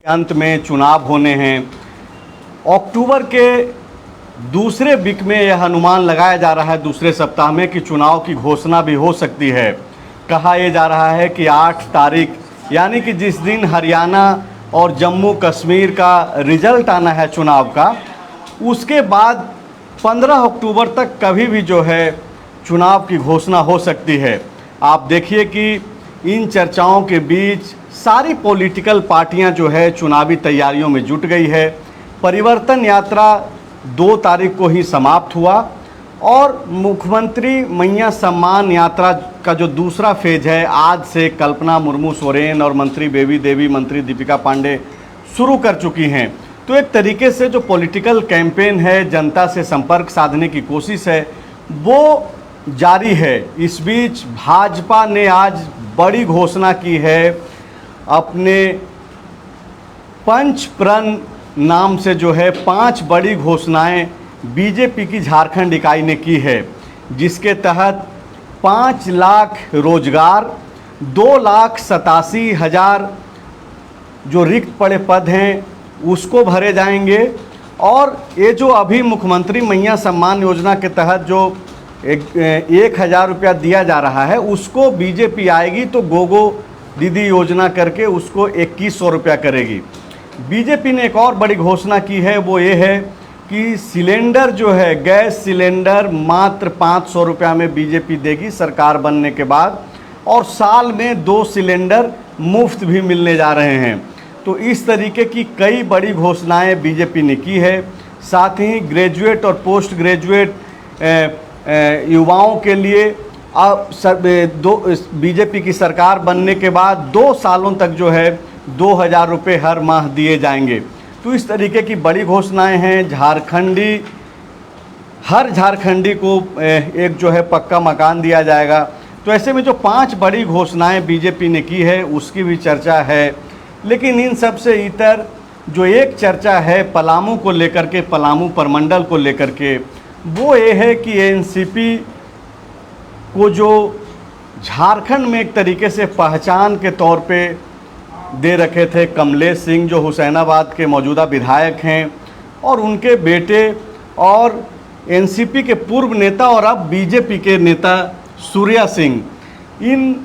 अंत में चुनाव होने हैं। अक्टूबर के दूसरे वीक में यह अनुमान लगाया जा रहा है, दूसरे सप्ताह में, कि चुनाव की घोषणा भी हो सकती है। कहा यह जा रहा है कि 8 तारीख यानी कि जिस दिन हरियाणा और जम्मू कश्मीर का रिजल्ट आना है चुनाव का, उसके बाद 15 अक्टूबर तक कभी भी जो है चुनाव की घोषणा हो सकती है। आप देखिए कि इन चर्चाओं के बीच सारी पॉलिटिकल पार्टियां जो है चुनावी तैयारियों में जुट गई है। परिवर्तन यात्रा 2 तारीख को ही समाप्त हुआ और मुख्यमंत्री मैया सम्मान यात्रा का जो दूसरा फेज है, आज से कल्पना मुर्मू सोरेन और मंत्री बेबी देवी, मंत्री दीपिका पांडे शुरू कर चुकी हैं। तो एक तरीके से जो पॉलिटिकल कैंपेन है, जनता से संपर्क साधने की कोशिश है, वो जारी है। इस बीच भाजपा ने आज बड़ी घोषणा की है, अपने पंच प्रण नाम से जो है 5 बड़ी घोषणाएं बीजेपी की झारखंड इकाई ने की है, जिसके तहत 5 लाख रोजगार, 2,87,000 जो रिक्त पड़े पद हैं उसको भरे जाएंगे। और ये जो अभी मुख्यमंत्री मैया सम्मान योजना के तहत जो 1,000 रुपया दिया जा रहा है, उसको बीजेपी आएगी तो गोगो दीदी योजना करके उसको 2,100 रुपया करेगी। बीजेपी ने एक और बड़ी घोषणा की है, वो ये है कि सिलेंडर जो है, गैस सिलेंडर मात्र 500 रुपया में बीजेपी देगी सरकार बनने के बाद, और साल में 2 सिलेंडर मुफ्त भी मिलने जा रहे हैं। तो इस तरीके की कई बड़ी घोषणाएं बीजेपी ने की है। साथ ही ग्रेजुएट और पोस्ट ग्रेजुएट युवाओं के लिए अब बीजेपी की सरकार बनने के बाद 2 सालों तक जो है 2,000 रुपये हर माह दिए जाएंगे। तो इस तरीके की बड़ी घोषणाएं हैं। हर झारखंडी को एक जो है पक्का मकान दिया जाएगा। तो ऐसे में जो 5 बड़ी घोषणाएं बीजेपी ने की है उसकी भी चर्चा है। लेकिन इन सब से इतर जो एक चर्चा है पलामू को लेकर के, पलामू प्रमंडल को लेकर के, वो ये है कि एनसीपी को जो झारखंड में एक तरीके से पहचान के तौर पे दे रखे थे कमलेश सिंह, जो हुसैनाबाद के मौजूदा विधायक हैं, और उनके बेटे और एनसीपी के पूर्व नेता और अब बीजेपी के नेता सूर्या सिंह, इन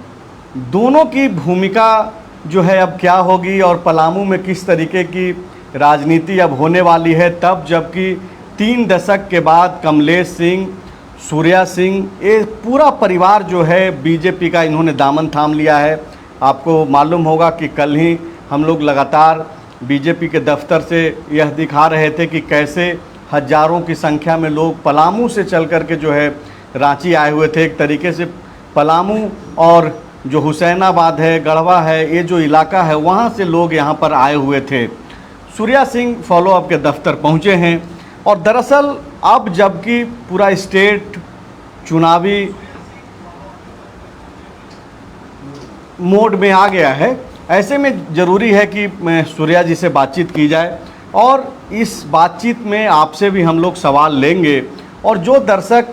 दोनों की भूमिका जो है अब क्या होगी और पलामू में किस तरीके की राजनीति अब होने वाली है, तब जबकि 3 दशक के बाद कमलेश सिंह, सूर्या सिंह, ये पूरा परिवार जो है बीजेपी का इन्होंने दामन थाम लिया है। आपको मालूम होगा कि कल ही हम लोग लगातार बीजेपी के दफ्तर से यह दिखा रहे थे कि कैसे हजारों की संख्या में लोग पलामू से चल कर के जो है रांची आए हुए थे। एक तरीके से पलामू और जो हुसैनाबाद है, गढ़वा है, ये जो इलाका है, वहाँ से लोग यहाँ पर आए हुए थे। सूर्या सिंह फॉलोअप के दफ्तर पहुँचे हैं और दरअसल अब जबकि पूरा स्टेट चुनावी मोड में आ गया है, ऐसे में ज़रूरी है कि सूर्या जी से बातचीत की जाए और इस बातचीत में आपसे भी हम लोग सवाल लेंगे। और जो दर्शक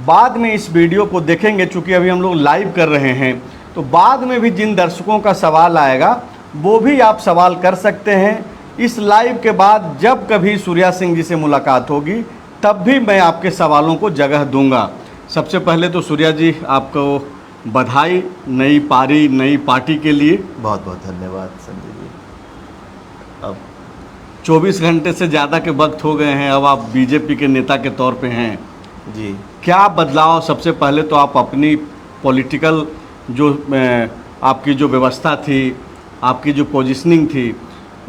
बाद में इस वीडियो को देखेंगे, चूँकि अभी हम लोग लाइव कर रहे हैं, तो बाद में भी जिन दर्शकों का सवाल आएगा वो भी आप सवाल कर सकते हैं। इस लाइव के बाद जब कभी सूर्या सिंह जी से मुलाकात होगी तब भी मैं आपके सवालों को जगह दूंगा। सबसे पहले तो सूर्या जी, आपको बधाई नई पारी, नई पार्टी के लिए। बहुत बहुत धन्यवाद संजय जी। अब 24 घंटे से ज़्यादा के वक्त हो गए हैं, अब आप बीजेपी के नेता के तौर पे हैं जी। क्या बदलाव? सबसे पहले तो आप अपनी पॉलिटिकल जो आपकी जो व्यवस्था थी, आपकी जो पोजीशनिंग थी,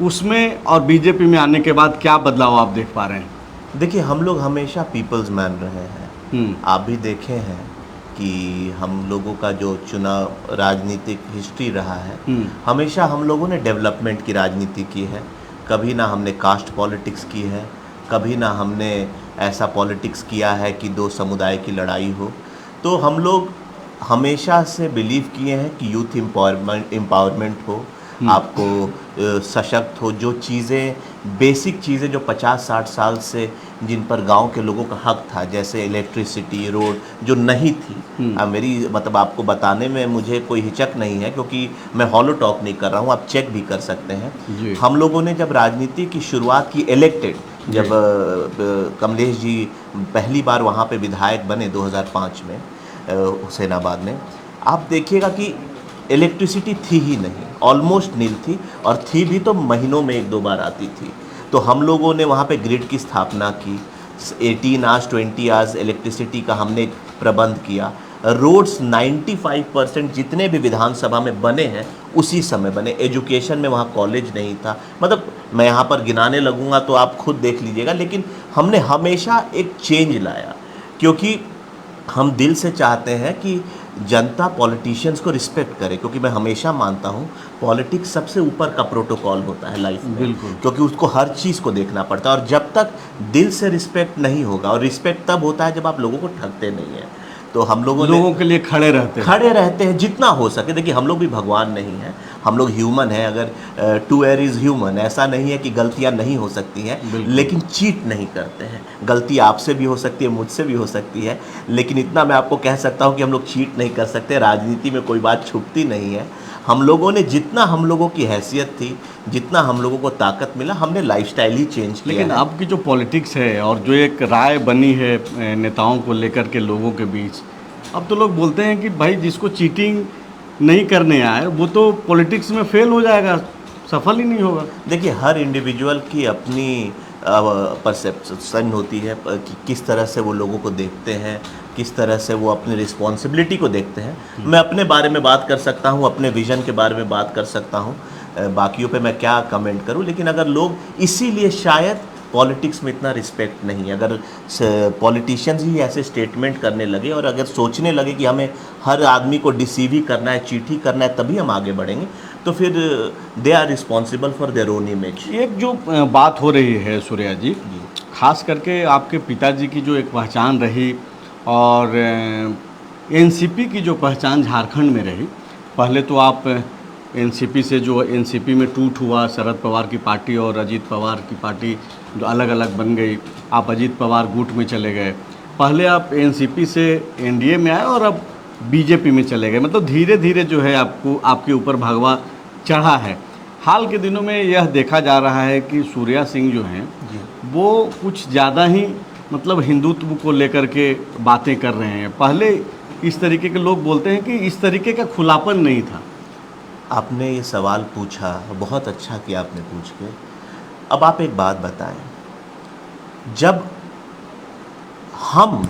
उसमें और बीजेपी में आने के बाद क्या बदलाव आप देख पा रहे हैं? देखिए, हम लोग हमेशा पीपल्स मैन रहे हैं। आप भी देखे हैं कि हम लोगों का जो चुनाव राजनीतिक हिस्ट्री रहा है, हमेशा हम लोगों ने डेवलपमेंट की राजनीति की है। कभी ना हमने कास्ट पॉलिटिक्स की है, कभी ना हमने ऐसा पॉलिटिक्स किया है कि 2 समुदाय की लड़ाई हो। तो हम लोग हमेशा से बिलीव किए हैं कि यूथ एम्पावरमेंट हो, आपको सशक्त हो, जो चीज़ें बेसिक चीज़ें जो 50-60 साल से जिन पर गांव के लोगों का हक था, जैसे इलेक्ट्रिसिटी, रोड जो नहीं थी। मेरी मतलब आपको बताने में मुझे कोई हिचक नहीं है, क्योंकि मैं हॉलो टॉक नहीं कर रहा हूँ, आप चेक भी कर सकते हैं। हम लोगों ने जब राजनीति की शुरुआत की, इलेक्टेड जब कमलेश जी पहली बार वहाँ पे विधायक बने 2005 में हुसैनाबाद में, आप देखिएगा कि इलेक्ट्रिसिटी थी ही नहीं, ऑलमोस्ट नील थी, और थी भी तो महीनों में 1-2 बार आती थी। तो हम लोगों ने वहाँ पे ग्रिड की स्थापना की, 18 आवर्स 20 आवर्स इलेक्ट्रिसिटी का हमने प्रबंध किया। रोड्स 95% जितने भी विधानसभा में बने हैं उसी समय बने। एजुकेशन में वहाँ कॉलेज नहीं था, मतलब मैं यहाँ पर गिनाने लगूँगा तो आप खुद देख लीजिएगा। लेकिन हमने हमेशा एक चेंज लाया, क्योंकि हम दिल से चाहते हैं कि जनता पॉलिटिशियंस को रिस्पेक्ट करे, क्योंकि मैं हमेशा मानता हूँ पॉलिटिक्स सबसे ऊपर का प्रोटोकॉल होता है लाइफ में, बिल्कुल, क्योंकि उसको हर चीज़ को देखना पड़ता है। और जब तक दिल से रिस्पेक्ट नहीं होगा, और रिस्पेक्ट तब होता है जब आप लोगों को ठगते नहीं हैं, तो हम लोगों के लिए खड़े रहते हैं जितना हो सके। देखिए हम लोग भी भगवान नहीं हैं, हम लोग ह्यूमन हैं। अगर टू एयर इज़ ह्यूमन, ऐसा नहीं है कि गलतियां नहीं हो सकती हैं, लेकिन चीट नहीं करते हैं। गलती आपसे भी हो सकती है, मुझसे भी हो सकती है, लेकिन इतना मैं आपको कह सकता हूं कि हम लोग चीट नहीं कर सकते। राजनीति में कोई बात छुपती नहीं है। हम लोगों ने जितना हम लोगों की हैसियत थी, जितना हम लोगों को ताकत मिला, हमने लाइफस्टाइल ही चेंज किया। लेकिन अब की जो पॉलिटिक्स है और जो एक राय बनी है नेताओं को लेकर के लोगों के बीच, अब तो लोग बोलते हैं कि भाई जिसको चीटिंग नहीं करने आए वो तो पॉलिटिक्स में फेल हो जाएगा, सफल ही नहीं होगा। देखिए हर इंडिविजुअल की अपनी परसेप्शन होती है कि किस तरह से वो लोगों को देखते हैं, किस तरह से वो अपनी रिस्पॉन्सिबिलिटी को देखते हैं। मैं अपने बारे में बात कर सकता हूँ, अपने विज़न के बारे में बात कर सकता हूँ, बाकियों पे मैं क्या कमेंट करूँ। लेकिन अगर लोग, इसीलिए शायद पॉलिटिक्स में इतना रिस्पेक्ट नहीं है। अगर पॉलिटिशियंस ही ऐसे स्टेटमेंट करने लगे और अगर सोचने लगे कि हमें हर आदमी को डिसीव ही करना है, चीट ही करना है, तभी हम आगे बढ़ेंगे, तो फिर they are responsible for their own image. एक जो बात हो रही है सूर्या जी, खास करके आपके पिताजी की जो एक पहचान रही और एनसीपी की जो पहचान झारखंड में रही, पहले तो आप एनसीपी से जो एनसीपी में टूट हुआ, शरद पवार की पार्टी और अजीत पवार की पार्टी जो अलग अलग बन गई, आप अजीत पवार गुट में चले गए। पहले आप एनसीपी से एनडीए में आए और अब बीजेपी में चले गए, मतलब धीरे धीरे जो है आपको आपके ऊपर भगवा चढ़ा है। हाल के दिनों में यह देखा जा रहा है कि सूर्या सिंह जो हैं वो कुछ ज़्यादा ही मतलब हिंदुत्व को लेकर के बातें कर रहे हैं। पहले इस तरीके के लोग बोलते हैं कि इस तरीके का खुलापन नहीं था। आपने ये सवाल पूछा, बहुत अच्छा किया आपने पूछ के। अब आप एक बात बताएं, जब हम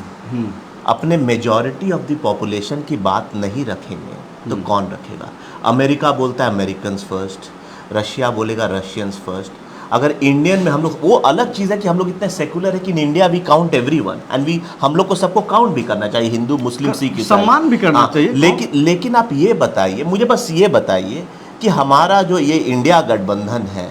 अपने मेजॉरिटी ऑफ द पॉपुलेशन की बात नहीं रखेंगे तो कौन रखेगा? अमेरिका बोलता है अमेरिकन्स फर्स्ट, रशिया बोलेगा रशियंस फर्स्ट। अगर इंडियन में हम लोग, वो अलग चीज़ है कि हम लोग इतने सेकुलर है कि in India we count everyone and we, हम लोग को सबको काउंट भी करना चाहिए, हिंदू मुस्लिम सिख ईसाई, सम्मान भी करना चाहिए। लेकिन आप ये बताइए, मुझे बस ये बताइए कि हमारा जो ये इंडिया गठबंधन है,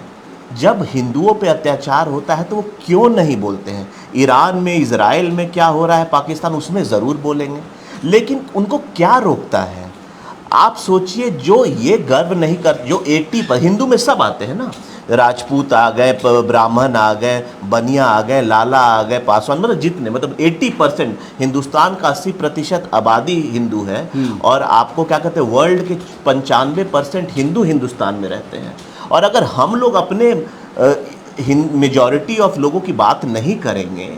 जब हिंदुओं पे अत्याचार होता है तो वो क्यों नहीं बोलते हैं? ईरान में, इजराइल में क्या हो रहा है, पाकिस्तान, उसमें ज़रूर बोलेंगे, लेकिन उनको क्या रोकता है? आप सोचिए, जो ये गर्व नहीं कर, जो 80 हिंदू में सब आते हैं ना, राजपूत आ गए, ब्राह्मण आ गए, बनिया आ गए, लाला आ गए, पासवान, मतलब जितने, मतलब 80% हिंदुस्तान का 80% आबादी हिंदू है। और आपको क्या कहते हैं, वर्ल्ड के 95% हिंदू हिंदुस्तान में रहते हैं। और अगर हम लोग अपने मेजॉरिटी ऑफ लोगों की बात नहीं करेंगे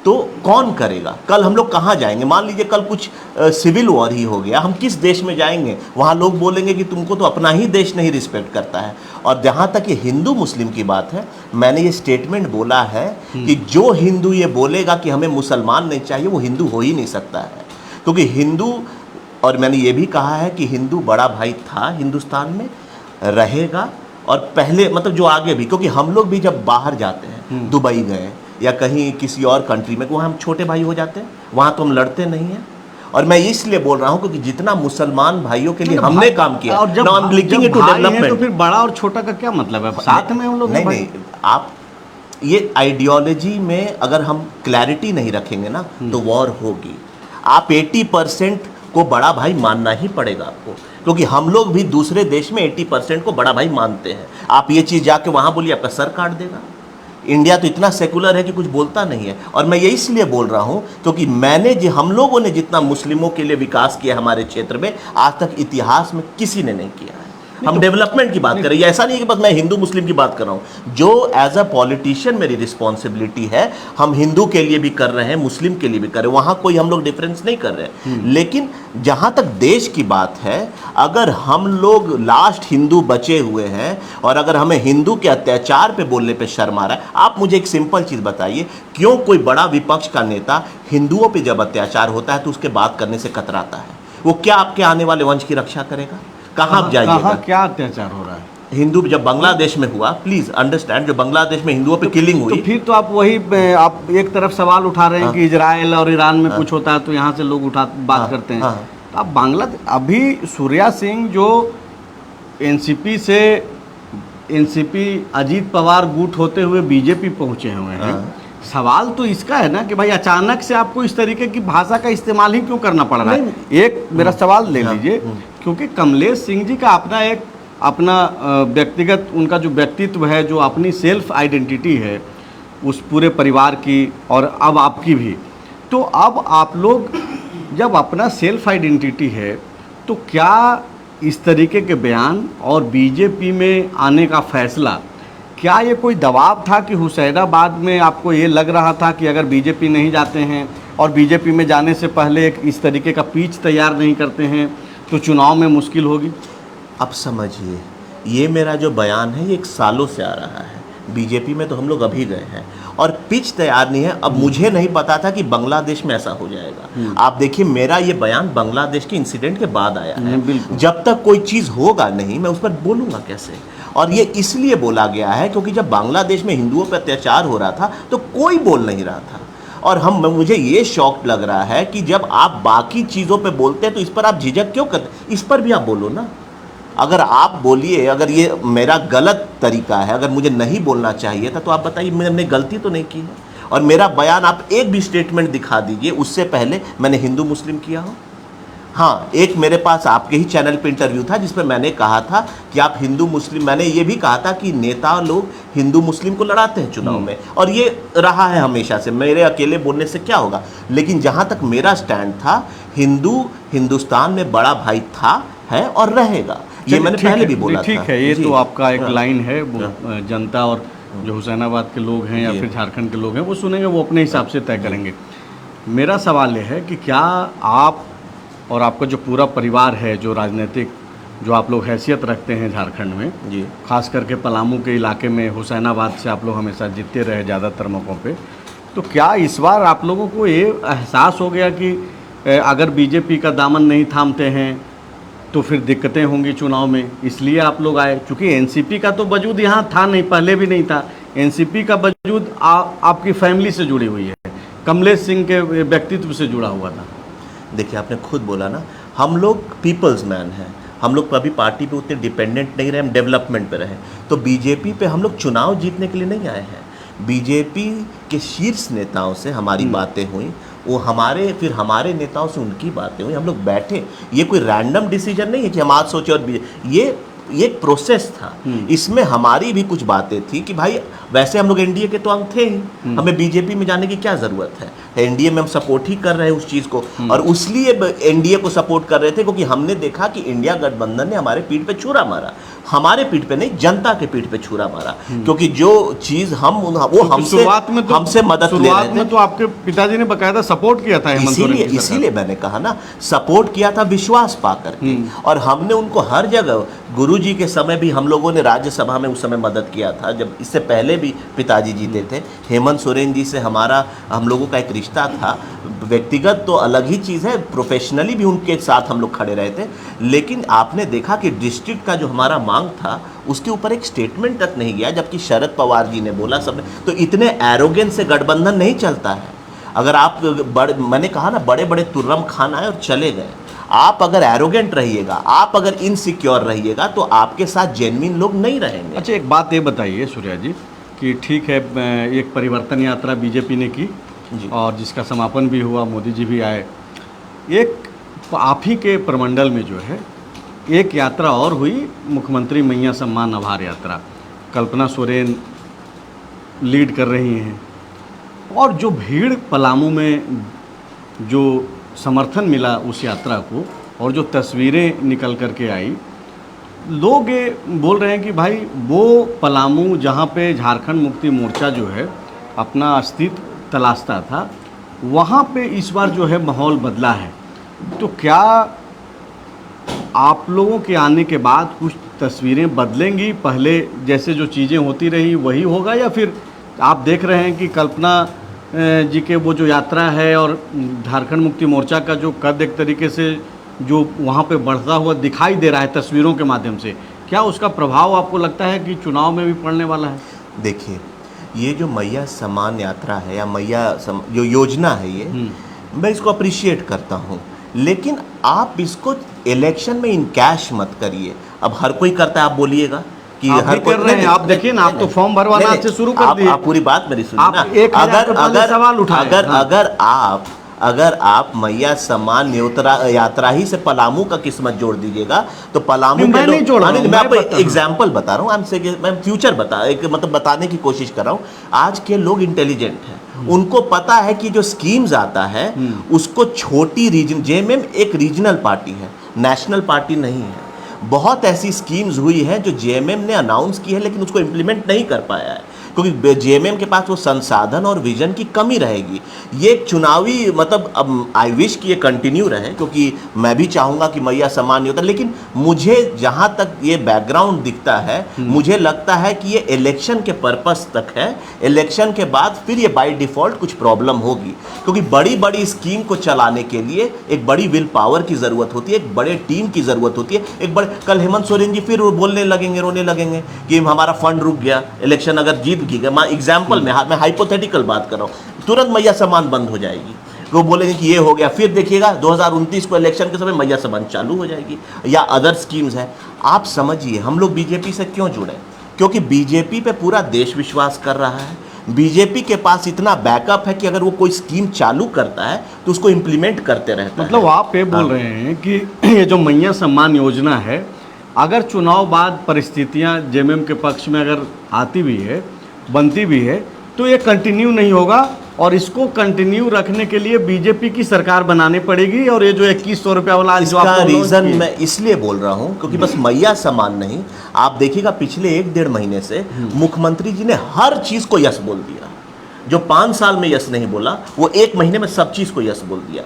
तो कौन करेगा? कल हम लोग कहाँ जाएंगे? मान लीजिए कल कुछ सिविल वॉर ही हो गया, हम किस देश में जाएंगे? वहाँ लोग बोलेंगे कि तुमको तो अपना ही देश नहीं रिस्पेक्ट करता है। और जहाँ तक ये हिंदू मुस्लिम की बात है, मैंने ये स्टेटमेंट बोला है कि जो हिंदू ये बोलेगा कि हमें मुसलमान नहीं चाहिए, वो हिंदू हो ही नहीं सकता है। क्योंकि हिंदू, और मैंने ये भी कहा है कि हिंदू बड़ा भाई था हिंदुस्तान में, रहेगा, और पहले मतलब जो आगे भी, क्योंकि हम लोग भी जब बाहर जाते हैं, दुबई गए या कहीं किसी और कंट्री में, वहाँ हम छोटे भाई हो जाते हैं, वहाँ तो हम लड़ते नहीं हैं। और मैं इसलिए बोल रहा हूँ क्योंकि जितना मुसलमान भाइयों के लिए हमने काम किया, और जब तो फिर बड़ा और छोटा का क्या मतलब है? साथ में हम लोग नहीं, आप ये आइडियोलॉजी में अगर हम क्लैरिटी नहीं रखेंगे ना तो वॉर होगी। आप 80% को बड़ा भाई मानना ही पड़ेगा आपको, क्योंकि हम लोग भी दूसरे देश में 80% को बड़ा भाई मानते हैं। आप ये चीज़ जाके वहाँ बोलिए, आपका सर काट देगा। इंडिया तो इतना सेकुलर है कि कुछ बोलता नहीं है। और मैं ये इसलिए बोल रहा हूँ क्योंकि हम लोगों ने जितना मुस्लिमों के लिए विकास किया हमारे क्षेत्र में, आज तक इतिहास में किसी ने नहीं किया है। हम डेवलपमेंट की बात कर रहे हैं, ऐसा नहीं है कि बस मैं हिंदू मुस्लिम की बात कर रहा हूँ। जो एज अ पॉलिटिशियन मेरी रिस्पॉन्सिबिलिटी है, हम हिंदू के लिए भी कर रहे हैं, मुस्लिम के लिए भी कर रहे हैं, वहाँ कोई हम लोग डिफरेंस नहीं कर रहे हैं। लेकिन जहाँ तक देश की बात है, अगर हम लोग लास्ट हिंदू बचे हुए हैं और अगर हमें हिंदू के अत्याचार पे बोलने पे शर्म आ रहा है, आप मुझे एक सिंपल चीज़ बताइए, क्यों कोई बड़ा विपक्ष का नेता हिंदुओं पे जब अत्याचार होता है तो उसके बात करने से कतराता है? वो क्या आपके आने वाले वंश की रक्षा करेगा? कहाँ आप जाइएगा? क्या अत्याचार हो रहा है? हिंदू जब बांग्लादेश में हुआ, प्लीज अंडरस्टैंड, जो बांग्लादेश में हिंदुओं पे किलिंग हुई, तो फिर तो आप आप एक तरफ सवाल उठा रहे हैं कि इजराइल और ईरान में कुछ होता है तो यहाँ से लोग बात करते हैं। तो आप बांग्लादेश, अभी सूर्या सिंह जो एनसीपी अजीत पवार गुट होते हुए बीजेपी पहुंचे हुए हैं, सवाल तो इसका है ना कि भाई अचानक से आपको इस तरीके की भाषा का इस्तेमाल ही क्यों करना पड़ रहा है? एक मेरा सवाल ले लीजिए, क्योंकि कमलेश सिंह जी का अपना व्यक्तिगत, उनका जो व्यक्तित्व है, जो अपनी सेल्फ आइडेंटिटी है उस पूरे परिवार की और अब आपकी भी, तो अब आप लोग जब अपना सेल्फ आइडेंटिटी है तो क्या इस तरीके के बयान और बीजेपी में आने का फैसला, क्या ये कोई दबाव था कि हुसैनाबाद में आपको ये लग रहा था कि अगर बीजेपी नहीं जाते हैं और बीजेपी में जाने से पहले एक इस तरीके का पिच तैयार नहीं करते हैं तो चुनाव में मुश्किल होगी? अब समझिए, ये मेरा जो बयान है ये एक सालों से आ रहा है। बीजेपी में तो हम लोग अभी गए हैं और पिच तैयार नहीं है। अब मुझे नहीं पता था कि बांग्लादेश में ऐसा हो जाएगा। आप देखिए, मेरा ये बयान बांग्लादेश के इंसिडेंट के बाद आया है। जब तक कोई चीज़ होगा नहीं, मैं उस पर बोलूँगा कैसे? और ये इसलिए बोला गया है क्योंकि जब बांग्लादेश में हिंदुओं पर अत्याचार हो रहा था तो कोई बोल नहीं रहा था। और मुझे ये शौक लग रहा है कि जब आप बाकी चीज़ों पे बोलते हैं तो इस पर आप झिझक क्यों करते? इस पर भी आप बोलो ना। अगर आप बोलिए, अगर ये मेरा गलत तरीका है, अगर मुझे नहीं बोलना चाहिए था तो आप बताइए, मैंने गलती तो नहीं की है। और मेरा बयान, आप एक भी स्टेटमेंट दिखा दीजिए उससे पहले मैंने हिंदू मुस्लिम किया हो। हाँ, एक मेरे पास आपके ही चैनल पे इंटरव्यू था जिसमें मैंने कहा था कि आप हिंदू मुस्लिम, मैंने ये भी कहा था कि नेता लोग हिंदू मुस्लिम को लड़ाते हैं चुनाव में, और ये रहा है हमेशा से। मेरे अकेले बोलने से क्या होगा? लेकिन जहाँ तक मेरा स्टैंड था, हिंदुस्तान में बड़ा भाई था, है और रहेगा। ये मैंने पहले भी बोला था। ठीक है, ये तो आपका एक लाइन है, वो जनता और जो हुसैनाबाद के लोग हैं या फिर झारखंड के लोग हैं वो सुनेंगे, वो अपने हिसाब से तय करेंगे। मेरा सवाल ये है कि क्या आप और आपका जो पूरा परिवार है, जो राजनीतिक, जो आप लोग हैसियत रखते हैं झारखंड में, जी, खास करके पलामू के इलाके में, हुसैनाबाद से आप लोग हमेशा जीतते रहे ज़्यादातर मौक़ों पे, तो क्या इस बार आप लोगों को ये एहसास हो गया कि अगर बीजेपी का दामन नहीं थामते हैं तो फिर दिक्कतें होंगी चुनाव में, इसलिए आप लोग आए? क्योंकि एनसीपी का तो वजूद यहाँ था नहीं, पहले भी नहीं था। एनसीपी का वजूद आपकी फैमिली से जुड़ी हुई है, कमलेश सिंह के व्यक्तित्व से जुड़ा हुआ था। देखिए, आपने खुद बोला ना, हम लोग पीपल्स मैन हैं, हम लोग कभी पार्टी पे उतने डिपेंडेंट नहीं रहे, हम डेवलपमेंट पे रहे। तो बीजेपी पे हम लोग चुनाव जीतने के लिए नहीं आए हैं। बीजेपी के शीर्ष नेताओं से हमारी बातें हुई, वो फिर हमारे नेताओं से उनकी बातें हुई, हम लोग बैठे। ये कोई रैंडम डिसीजन नहीं है कि हम आज सोचे और ये एक प्रोसेस था। इसमें हमारी भी कुछ बातें थी कि भाई वैसे हम लोग एनडीए के तो अंग थे ही, हमें बीजेपी में जाने की क्या ज़रूरत है? एनडीए में हम सपोर्ट ही कर रहे हैं उस चीज़ को, और इसलिए एनडीए को सपोर्ट कर रहे थे क्योंकि हमने देखा कि इंडिया गठबंधन ने हमारे पीठ पे छुरा मारा। हमारे पीठ पे नहीं, जनता के पीठ पे छुरा मारा, क्योंकि जो चीज़ हमसे मदद ले रहे थे। तो आपके पिताजी ने बकायदा सपोर्ट किया था, इसीलिए मैंने कहा ना, सपोर्ट किया था विश्वास पा करके। और हमने उनको हर जगह, गुरुजी के समय भी हम लोगों ने राज्यसभा में उस समय मदद किया था, जब इससे पहले भी पिताजी जीते थे। हेमंत सोरेन जी से हम लोगों का एक रिश्ता था, व्यक्तिगत तो अलग ही चीज़ है, प्रोफेशनली भी उनके साथ हम लोग खड़े रहे थे। लेकिन आपने देखा कि डिस्ट्रिक्ट का जो हमारा मांग था उसके ऊपर एक स्टेटमेंट तक नहीं गया, जबकि शरद पवार जी ने बोला सबने। तो इतने एरोगेंस से गठबंधन नहीं चलता है। अगर आप मैंने कहा ना, बड़े बड़े तुर्रम खान आए और चले गए। आप अगर एरोगेंट रहिएगा, आप अगर इनसिक्योर रहिएगा तो आपके साथ जेन्युइन लोग नहीं रहेंगे। अच्छा, एक बात ये बताइए सूर्या जी कि ठीक है, एक परिवर्तन यात्रा बीजेपी ने की और जिसका समापन भी हुआ, मोदी जी भी आए। एक आप ही के प्रमंडल में जो है एक यात्रा और हुई, मुख्यमंत्री मैया सम्मान आभार यात्रा। कल्पना सोरेन लीड कर रही हैं, और जो भीड़ पलामू में जो समर्थन मिला उस यात्रा को, और जो तस्वीरें निकल कर के आई, लोग ये बोल रहे हैं कि भाई वो पलामू जहाँ पे झारखंड मुक्ति मोर्चा जो है अपना अस्तित्व तलाशता था, वहाँ पे इस बार जो है माहौल बदला है। तो क्या आप लोगों के आने के बाद कुछ तस्वीरें बदलेंगी, पहले जैसे जो चीज़ें होती रही वही होगा, या फिर आप देख रहे हैं कि कल्पना जी के वो जो यात्रा है और झारखंड मुक्ति मोर्चा का जो कद एक तरीके से जो वहाँ पे बढ़ता हुआ दिखाई दे रहा है तस्वीरों के माध्यम से, क्या उसका प्रभाव आपको लगता है कि चुनाव में भी पड़ने वाला है? देखिए, ये जो मैया सम्मान यात्रा है या जो योजना है, ये मैं इसको अप्रिशिएट करता हूँ, लेकिन आप इसको इलेक्शन में इनकैश मत करिए। अब हर कोई करता है, आप बोलिएगा कि हर कोई कर रहे हैं। आप देखिए ना, आप तो फॉर्म भरवाना आज से शुरू कर दिए। आप पूरी बात मेरी सुनिए ना। अगर आप मैया सम्मान यात्रा ही से पलामू का किस्मत जोड़ दीजिएगा तो पलामू मैं नहीं जोड़ रहा हूं, मैं आपको एग्जांपल बता रहा हूँ, मैं फ्यूचर मतलब बताने की कोशिश कर रहा हूँ। आज के लोग इंटेलिजेंट हैं, उनको पता है कि जो स्कीम्स आता है उसको छोटी रीजन, जेएमएम एक रीजनल पार्टी है, नेशनल पार्टी नहीं है। बहुत ऐसी स्कीम्स हुई हैं जो जेएमएम ने अनाउंस की है लेकिन उसको इम्प्लीमेंट नहीं कर पाया है, क्योंकि जेएमएम के पास वो संसाधन और विजन की कमी रहेगी। ये एक चुनावी मतलब अब आई विश कि ये कंटिन्यू रहे, क्योंकि मैं भी चाहूँगा कि मैया सम्मान नहीं होता, लेकिन मुझे जहाँ तक ये बैकग्राउंड दिखता है, मुझे लगता है कि ये इलेक्शन के पर्पस तक है। इलेक्शन के बाद फिर ये बाय डिफ़ॉल्ट कुछ प्रॉब्लम होगी, क्योंकि बड़ी बड़ी स्कीम को चलाने के लिए एक बड़ी विल पावर की ज़रूरत होती है, एक बड़े टीम की ज़रूरत होती है। एक बड़े कल हेमंत सोरेन जी फिर बोलने लगेंगे, रोने लगेंगे कि हमारा फंड रुक गया, इलेक्शन अगर जीत गया, एग्जाम्पल में मैं हाइपोथेटिकल बात कर रहा हूँ, तुरंत मैया सम्मान बंद हो जाएगी। वो बोलेंगे कि ये हो गया, फिर देखिएगा 2029 को इलेक्शन के समय मैया सम्मान चालू हो जाएगी, या अदर स्कीम्स हैं। आप समझिए हम लोग बीजेपी से क्यों जुड़े, क्योंकि बीजेपी पे पूरा देश विश्वास कर रहा है। बीजेपी के पास इतना बैकअप है कि अगर वो कोई स्कीम चालू करता है तो उसको इम्प्लीमेंट करते रहता है। मतलब आप ये बोल रहे हैं कि ये जो मैया सम्मान योजना है, अगर चुनाव बाद परिस्थितियां जेएमएम के पक्ष में अगर आती भी है, बनती भी है, तो ये कंटिन्यू नहीं होगा, और इसको कंटिन्यू रखने के लिए बीजेपी की सरकार बनानी पड़ेगी। और ये जो 2100 रुपया वाला, इसका रीज़न मैं इसलिए बोल रहा हूँ क्योंकि बस मैया सम्मान नहीं, आप देखिएगा पिछले 1-1.5 महीने से मुख्यमंत्री जी ने हर चीज़ को यस बोल दिया। जो 5 साल में यस नहीं बोला, वो 1 महीने में सब चीज़ को यस बोल दिया।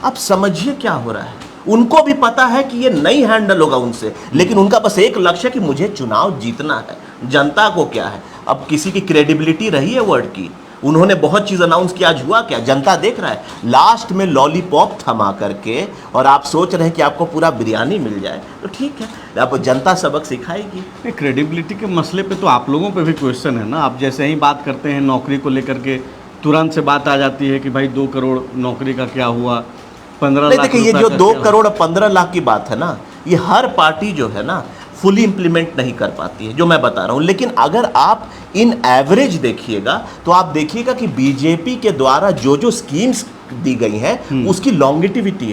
अब समझिए क्या हो रहा है। उनको भी पता है कि ये नहीं हैंडल होगा उनसे, लेकिन उनका बस एक लक्ष्य है कि मुझे चुनाव जीतना है। जनता को क्या है, अब किसी की क्रेडिबिलिटी रही है वर्ड की, उन्होंने बहुत चीज़ अनाउंस किया, आज हुआ क्या, जनता देख रहा है। लास्ट में लॉलीपॉप थमा करके और आप सोच रहे हैं कि आपको पूरा बिरयानी मिल जाए, तो ठीक है, अब जनता सबक सिखाएगी। क्रेडिबिलिटी के मसले पे तो आप लोगों पे भी क्वेश्चन है ना। आप जैसे ही बात करते हैं नौकरी को लेकर के, तुरंत से बात आ जाती है कि भाई 2 करोड़ नौकरी का क्या हुआ, 15 लाख। देखिए, ये जो 2 करोड़ और 15 लाख की बात है ना, ये हर पार्टी जो है ना फुली इंप्लीमेंट नहीं कर पाती है, जो मैं बता रहा हूँ। लेकिन अगर आप इन एवरेज देखिएगा तो आप देखिएगा कि बीजेपी के द्वारा जो जो स्कीम्स दी गई हैं उसकी लॉन्गिविटी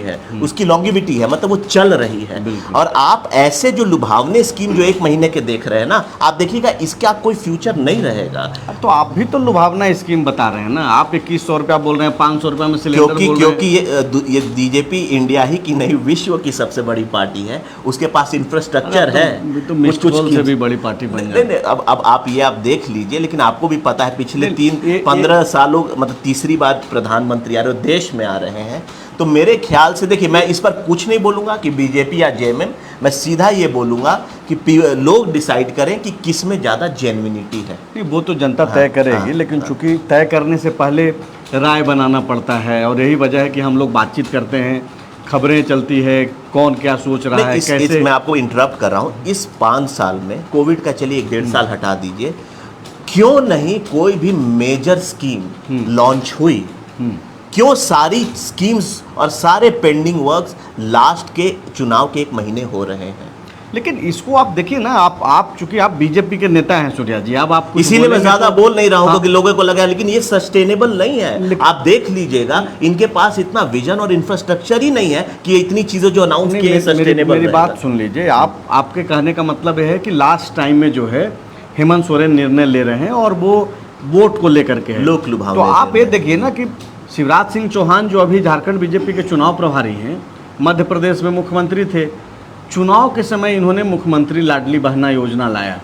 है, मतलब वो चल रही है। और आप ऐसे जो लुभावने स्कीम जो 1 महीने के देख रहे हैं ना, आप देखिएगा इसका कोई फ्यूचर नहीं रहेगा। तो आप भी तो लुभावना स्कीम बता रहे हैं ना, आप 2100 रुपया बोल रहे हैं, 500 रुपया में सिलेंडर बोल रहे हैं। क्योंकि ये बीजेपी इंडिया ही की नहीं, विश्व की सबसे बड़ी पार्टी है, उसके पास इंफ्रास्ट्रक्चर है, कुछ से भी बड़ी पार्टी बन जाए। अब आप देख लीजिए, लेकिन आपको भी पता है पिछले 15 सालों मतलब तीसरी बार प्रधानमंत्री आ रहे, देश में आ रहे हैं। तो मेरे ख्याल से देखिए, मैं इस पर कुछ नहीं बोलूँगा कि बीजेपी या जेएमएम, मैं सीधा ये बोलूँगा कि लोग डिसाइड करें कि किस में ज़्यादा जेन्युइनिटी है। नहीं, वो तो जनता तय करेगी, लेकिन चूंकि तय करने से पहले राय बनाना पड़ता है, और यही वजह है कि हम लोग बातचीत करते हैं, खबरें चलती है, कौन क्या सोच रहा है, कैसे। मैं आपको इंटरप्ट कर रहा हूँ। इस 5 साल में कोविड का चलिए 1-1.5 साल हटा दीजिए, क्यों नहीं कोई भी मेजर स्कीम लॉन्च हुई? क्यों सारी स्कीम्स और सारे पेंडिंग वर्क्स लास्ट के चुनाव के 1 महीने हो रहे हैं? लेकिन इसको आप देखिए ना, आप चूंकि आप बीजेपी के नेता हैं सूर्या जी, अब आप इसीलिए मैं ज्यादा बोल नहीं रहा हूं, क्योंकि लोगों को लगा, लेकिन ये सस्टेनेबल नहीं है। आप देख लीजिएगा, इनके पास इतना विजन और इंफ्रास्ट्रक्चर ही नहीं है कि इतनी चीजें जो अनाउंस की है सस्टेनेबल। मेरी बात सुन लीजिए, आपके कहने का मतलब है कि लास्ट टाइम में जो है हेमंत सोरेन निर्णय ले रहे हैं, और वो वोट को लेकर के है। लोक लुभावने तो आप ये एजेंडा। देखिए ना कि शिवराज सिंह चौहान जो अभी झारखंड बीजेपी के चुनाव प्रभारी हैं, मध्य प्रदेश में मुख्यमंत्री थे, चुनाव के समय इन्होंने मुख्यमंत्री लाडली बहना योजना लाया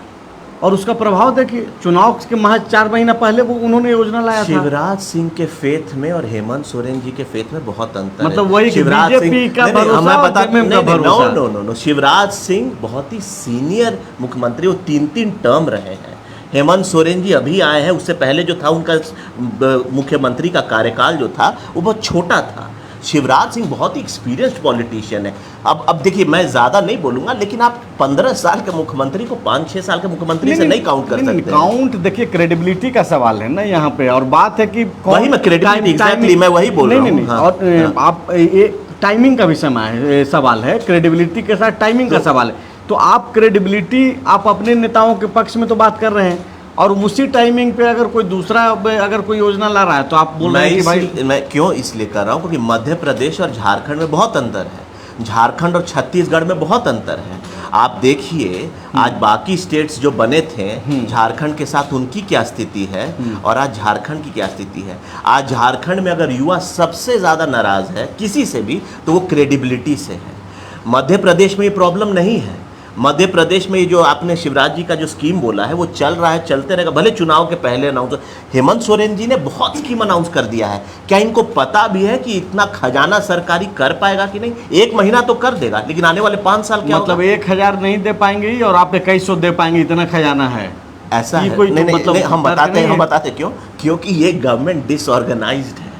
और उसका प्रभाव देखिए, चुनाव के महज 4 महीना पहले वो उन्होंने योजना लाया था। शिवराज सिंह के फेथ में और हेमंत सोरेन जी के फेथ में बहुत अंतर मतलब है। वही कि शिवराज बीजेपी सिंह- का नहीं, नहीं, भरोसा हमें और बता जेएमएम का नहीं, नहीं, भरोसा। No no no, Shivraj Singh बहुत ही सीनियर मुख्यमंत्री, वो 3 टर्म रहे हैं। हेमंत सोरेन जी अभी आए हैं, उससे पहले जो था उनका मुख्यमंत्री का कार्यकाल जो था वो बहुत छोटा था। शिवराज सिंह बहुत ही एक्सपीरियंस्ड पॉलिटिशियन है। अब देखिए, मैं ज़्यादा नहीं बोलूंगा, लेकिन आप 15 साल के मुख्यमंत्री को 5-6 साल के मुख्यमंत्री से नहीं काउंट कर सकते। काउंट देखिए, क्रेडिबिलिटी का सवाल है ना यहाँ पे, और बात है कि वही मैं credibility, exactly, मैं वही बोल रहा हूँ। नहीं, हाँ, और हाँ। आप ये टाइमिंग का भी सवाल है, क्रेडिबिलिटी के साथ टाइमिंग का सवाल है। तो आप क्रेडिबिलिटी, आप अपने नेताओं के पक्ष में तो बात कर रहे हैं, और उसी टाइमिंग पे अगर कोई दूसरा अगर कोई योजना ला रहा है तो आप बोल रहे हैं कि भाई। मैं क्यों इसलिए कर रहा हूँ क्योंकि मध्य प्रदेश और झारखंड में बहुत अंतर है, झारखंड और छत्तीसगढ़ में बहुत अंतर है। आप देखिए आज बाकी स्टेट्स जो बने थे, झारखंड के साथ उनकी क्या स्थिति है और आज झारखंड की क्या स्थिति है। आज झारखंड में अगर युवा सबसे ज़्यादा नाराज है किसी से भी तो वो क्रेडिबिलिटी से है। मध्य प्रदेश में ये प्रॉब्लम नहीं है। मध्य प्रदेश में ये जो आपने शिवराज जी का जो स्कीम बोला है वो चल रहा है, चलते रहेगा, भले चुनाव के पहले अनाउंस। हेमंत सोरेन जी ने बहुत स्कीम अनाउंस कर दिया है। क्या इनको पता भी है कि इतना खजाना सरकारी कर पाएगा कि नहीं? 1 महीना तो कर देगा, लेकिन आने वाले 5 साल क्या मतलब होगा? 1000 नहीं दे पाएंगे और आप 2100 दे पाएंगे, इतना खजाना है ऐसा ये है? कोई नहीं, तो नहीं, मतलब नहीं, हम फर्क बताते नहीं हैं, हम है। बताते क्यों? क्योंकि ये गवर्नमेंट डिसऑर्गेनाइज्ड है।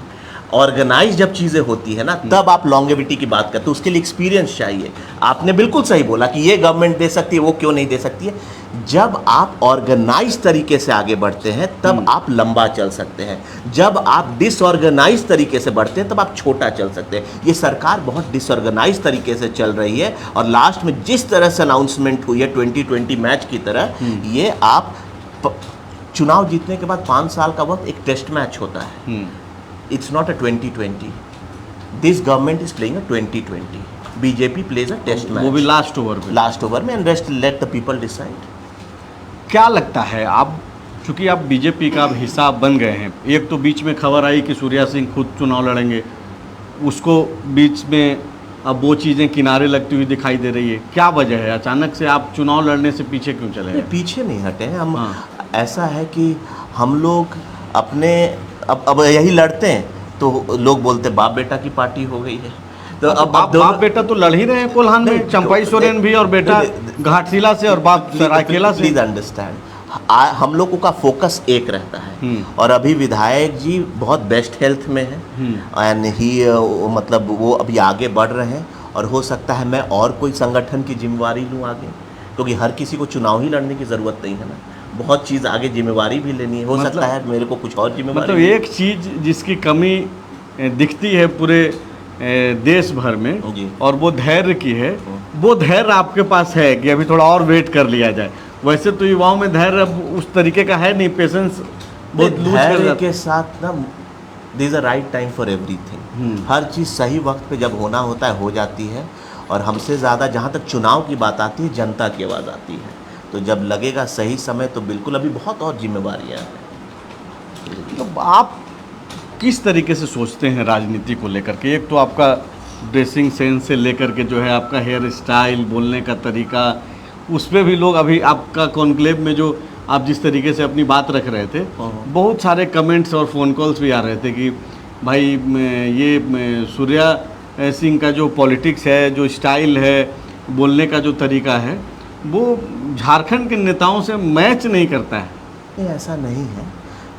ऑर्गेनाइज जब चीज़ें होती है ना, तब आप लॉन्गेविटी की बात करते हो, उसके लिए एक्सपीरियंस चाहिए। आपने बिल्कुल सही बोला कि ये गवर्नमेंट दे सकती है, वो क्यों नहीं दे सकती है। जब आप ऑर्गेनाइज तरीके से आगे बढ़ते हैं तब आप लंबा चल सकते हैं। जब आप डिसऑर्गेनाइज तरीके से बढ़ते हैं तब आप छोटा चल सकते हैं। ये सरकार बहुत डिसऑर्गेनाइज तरीके से चल रही है और लास्ट में जिस तरह से अनाउंसमेंट हुई है 2020 मैच की तरह, ये आप चुनाव जीतने के बाद 5 साल का वक्त एक टेस्ट मैच होता है। It's not a 2020. This government is playing a 2020. BJP plays a test match. वो भी लास्ट ओवर पे। लास्ट ओवर में, and rest let the people decide. क्या लगता है, आप चूंकि आप बीजेपी का अब हिस्सा बन गए हैं, एक तो बीच में खबर आई कि सूर्या सिंह खुद चुनाव लड़ेंगे, उसको बीच में अब वो चीज़ें किनारे लगती हुई दिखाई दे रही है। क्या वजह है, अचानक से आप चुनाव लड़ने से पीछे क्यों चले गए? पीछे नहीं हटे हैं हम। हाँ। ऐसा है कि हम लोग अपने अब यही लड़ते हैं तो लोग बोलते बाप बेटा की पार्टी हो गई है। तो अब बाप बेटा तो लड़ ही रहे हैं कोल्हान में, चंपाई सोरेन भी और बेटा घाटशिला से और बाप सरायकेला से। प्लीज अंडरस्टैंड, हम लोगों का फोकस एक रहता है और अभी विधायक जी बहुत बेस्ट हेल्थ में है एंड ही मतलब वो अभी आगे बढ़ रहे हैं और हो सकता है मैं और कोई संगठन की जिम्मेवारी लूँ आगे, क्योंकि हर किसी को चुनाव ही लड़ने की ज़रूरत नहीं है ना, बहुत चीज़ आगे जिम्मेवारी भी लेनी है। हो सकता है मेरे को कुछ और जिम्मेवारी। मतलब एक चीज़ जिसकी कमी दिखती है पूरे देश भर में जी। और वो धैर्य की है, वो धैर्य आपके पास है कि अभी थोड़ा और वेट कर लिया जाए। वैसे तो युवाओं में धैर्य अब उस तरीके का है नहीं, पेशेंस बहुत लूज कर धैर्य जाता के साथ ना this is a right time for everything. हर चीज़ सही वक्त पे जब होना होता है हो जाती है। और हमसे ज़्यादा जहाँ तक चुनाव की बात आती है, जनता की आवाज़ आती है। तो जब लगेगा सही समय तो बिल्कुल अभी बहुत और जिम्मेवारियाँ हैं। तो आप किस तरीके से सोचते हैं राजनीति को लेकर के? एक तो आपका ड्रेसिंग सेंस से लेकर के जो है आपका हेयर स्टाइल, बोलने का तरीका, उस पर भी लोग अभी आपका कॉन्क्लेव में जो आप जिस तरीके से अपनी बात रख रहे थे, बहुत सारे कमेंट्स और फ़ोन कॉल्स भी आ रहे थे कि भाई ये सूर्या सिंह का जो पॉलिटिक्स है, जो स्टाइल है, बोलने का जो तरीका है, वो झारखंड के नेताओं से मैच नहीं करता है। नहीं, ऐसा नहीं है।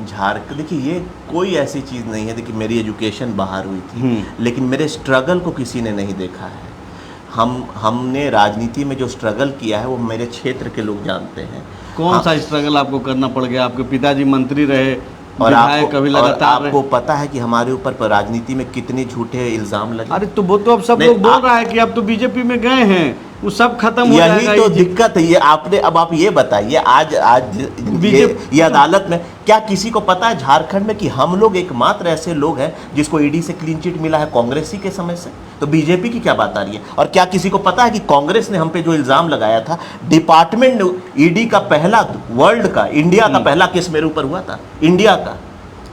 झारखंड, देखिए ये कोई ऐसी चीज़ नहीं है। देखिए मेरी एजुकेशन बाहर हुई थी, लेकिन मेरे स्ट्रगल को किसी ने नहीं देखा है। हमने राजनीति में जो स्ट्रगल किया है वो मेरे क्षेत्र के लोग जानते हैं। कौन सा स्ट्रगल आपको करना पड़ गया? आपके पिताजी मंत्री रहे और लगातार आपको पता है कि हमारे ऊपर राजनीति में कितने झूठे इल्ज़ाम लगे। अरे तो वो तो अब सब लोग बोल रहा है कि आप तो बीजेपी में गए हैं, वो सब खत्म हो यही जाएगा। तो दिक्कत है। ये आपने, अब आप ये बताइए, आज ये अदालत में क्या किसी को पता है झारखंड में कि हम लोग एकमात्र ऐसे लोग हैं जिसको ईडी से क्लीन चिट मिला है कांग्रेस ही के समय से? तो बीजेपी की क्या बात आ रही है? और क्या किसी को पता है कि कांग्रेस ने हम पे जो इल्जाम लगाया था, डिपार्टमेंट ईडी का पहला, वर्ल्ड का, इंडिया का पहला केस मेरे ऊपर हुआ था, इंडिया का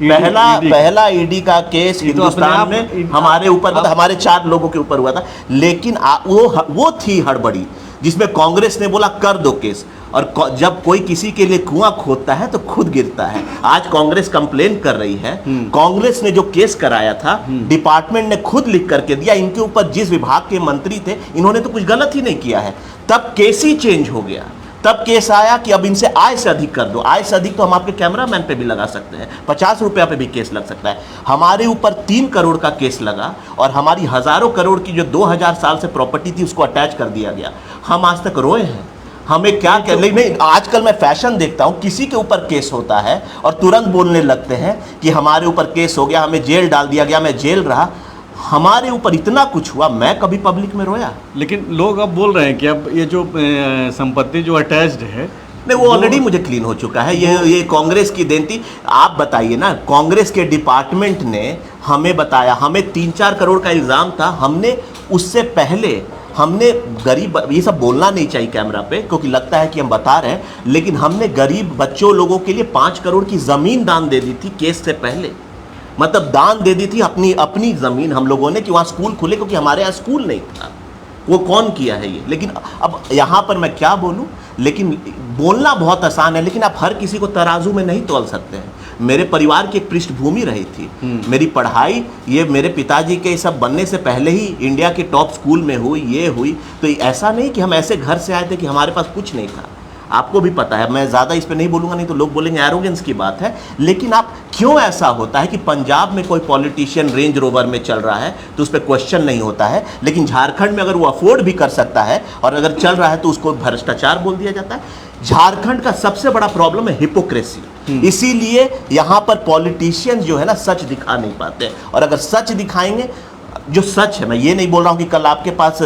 पहला ईडी का केस हिंदुस्तान में हमारे ऊपर, मतलब हमारे 4 लोगों के ऊपर हुआ था। लेकिन वो थी हड़बड़ी जिसमें कांग्रेस ने बोला कर दो केस, और जब कोई किसी के लिए कुआं खोदता है तो खुद गिरता है। आज कांग्रेस कंप्लेन कर रही है, कांग्रेस ने जो केस कराया था डिपार्टमेंट ने खुद लिख करके दिया, इनके ऊपर जिस विभाग के मंत्री थे इन्होंने तो कुछ गलत ही नहीं किया है। तब केस ही चेंज हो गया, तब केस आया कि अब इनसे आय से अधिक कर दो। आय से अधिक तो हम आपके कैमरामैन पे भी लगा सकते हैं, 50 रुपया पे भी केस लग सकता है। हमारे ऊपर 3 करोड़ का केस लगा और हमारी हजारों करोड़ की जो 2000 साल से प्रॉपर्टी थी उसको अटैच कर दिया गया। हम आज तक रोए हैं, हमें क्या कह, लेकिन आजकल मैं फैशन देखता हूं, किसी के ऊपर केस होता है और तुरंत बोलने लगते हैं कि हमारे ऊपर केस हो गया, हमें जेल डाल दिया गया, मैं जेल रहा। हमारे ऊपर इतना कुछ हुआ, मैं कभी पब्लिक में रोया? लेकिन लोग अब बोल रहे हैं कि अब ये जो संपत्ति जो अटैच्ड है, नहीं, वो ऑलरेडी मुझे क्लीन हो चुका है। ये कांग्रेस की देन थी। आप बताइए ना, कांग्रेस के डिपार्टमेंट ने हमें बताया, हमें 3-4 करोड़ का इल्जाम था, हमने उससे पहले हमने गरीब, ये सब बोलना नहीं चाहिए कैमरा पे क्योंकि लगता है कि हम बता रहे हैं, लेकिन हमने गरीब बच्चों लोगों के लिए 5 करोड़ की जमीन दान दे दी थी केस से पहले। मतलब दान दे दी थी अपनी जमीन हम लोगों ने कि वहां स्कूल खुले, क्योंकि हमारे यहाँ स्कूल नहीं था। वो कौन किया है ये? लेकिन अब यहाँ पर मैं क्या बोलूँ, लेकिन बोलना बहुत आसान है, लेकिन आप हर किसी को तराजू में नहीं तोल सकते हैं। मेरे परिवार की एक पृष्ठभूमि रही थी, मेरी पढ़ाई ये मेरे पिताजी के सब बनने से पहले ही इंडिया के टॉप स्कूल में हुई, ये हुई। तो ऐसा नहीं कि हम ऐसे घर से आए थे कि हमारे पास कुछ नहीं था। आपको भी पता है, मैं ज़्यादा इस पे नहीं बोलूँगा, नहीं तो लोग बोलेंगे एरोगेंस की बात है। लेकिन आप क्यों ऐसा होता है कि पंजाब में कोई पॉलिटिशियन रेंज रोवर में चल रहा है तो उस पर क्वेश्चन नहीं होता है, लेकिन झारखंड में अगर वो अफोर्ड भी कर सकता है और अगर चल रहा है तो उसको भ्रष्टाचार बोल दिया जाता है। झारखंड का सबसे बड़ा प्रॉब्लम है हिपोक्रेसी। इसीलिए यहाँ पर पॉलिटिशियन जो है ना सच दिखा नहीं पाते, और अगर सच दिखाएंगे, जो सच है, मैं ये नहीं बोल रहा हूँ कि कल आपके पास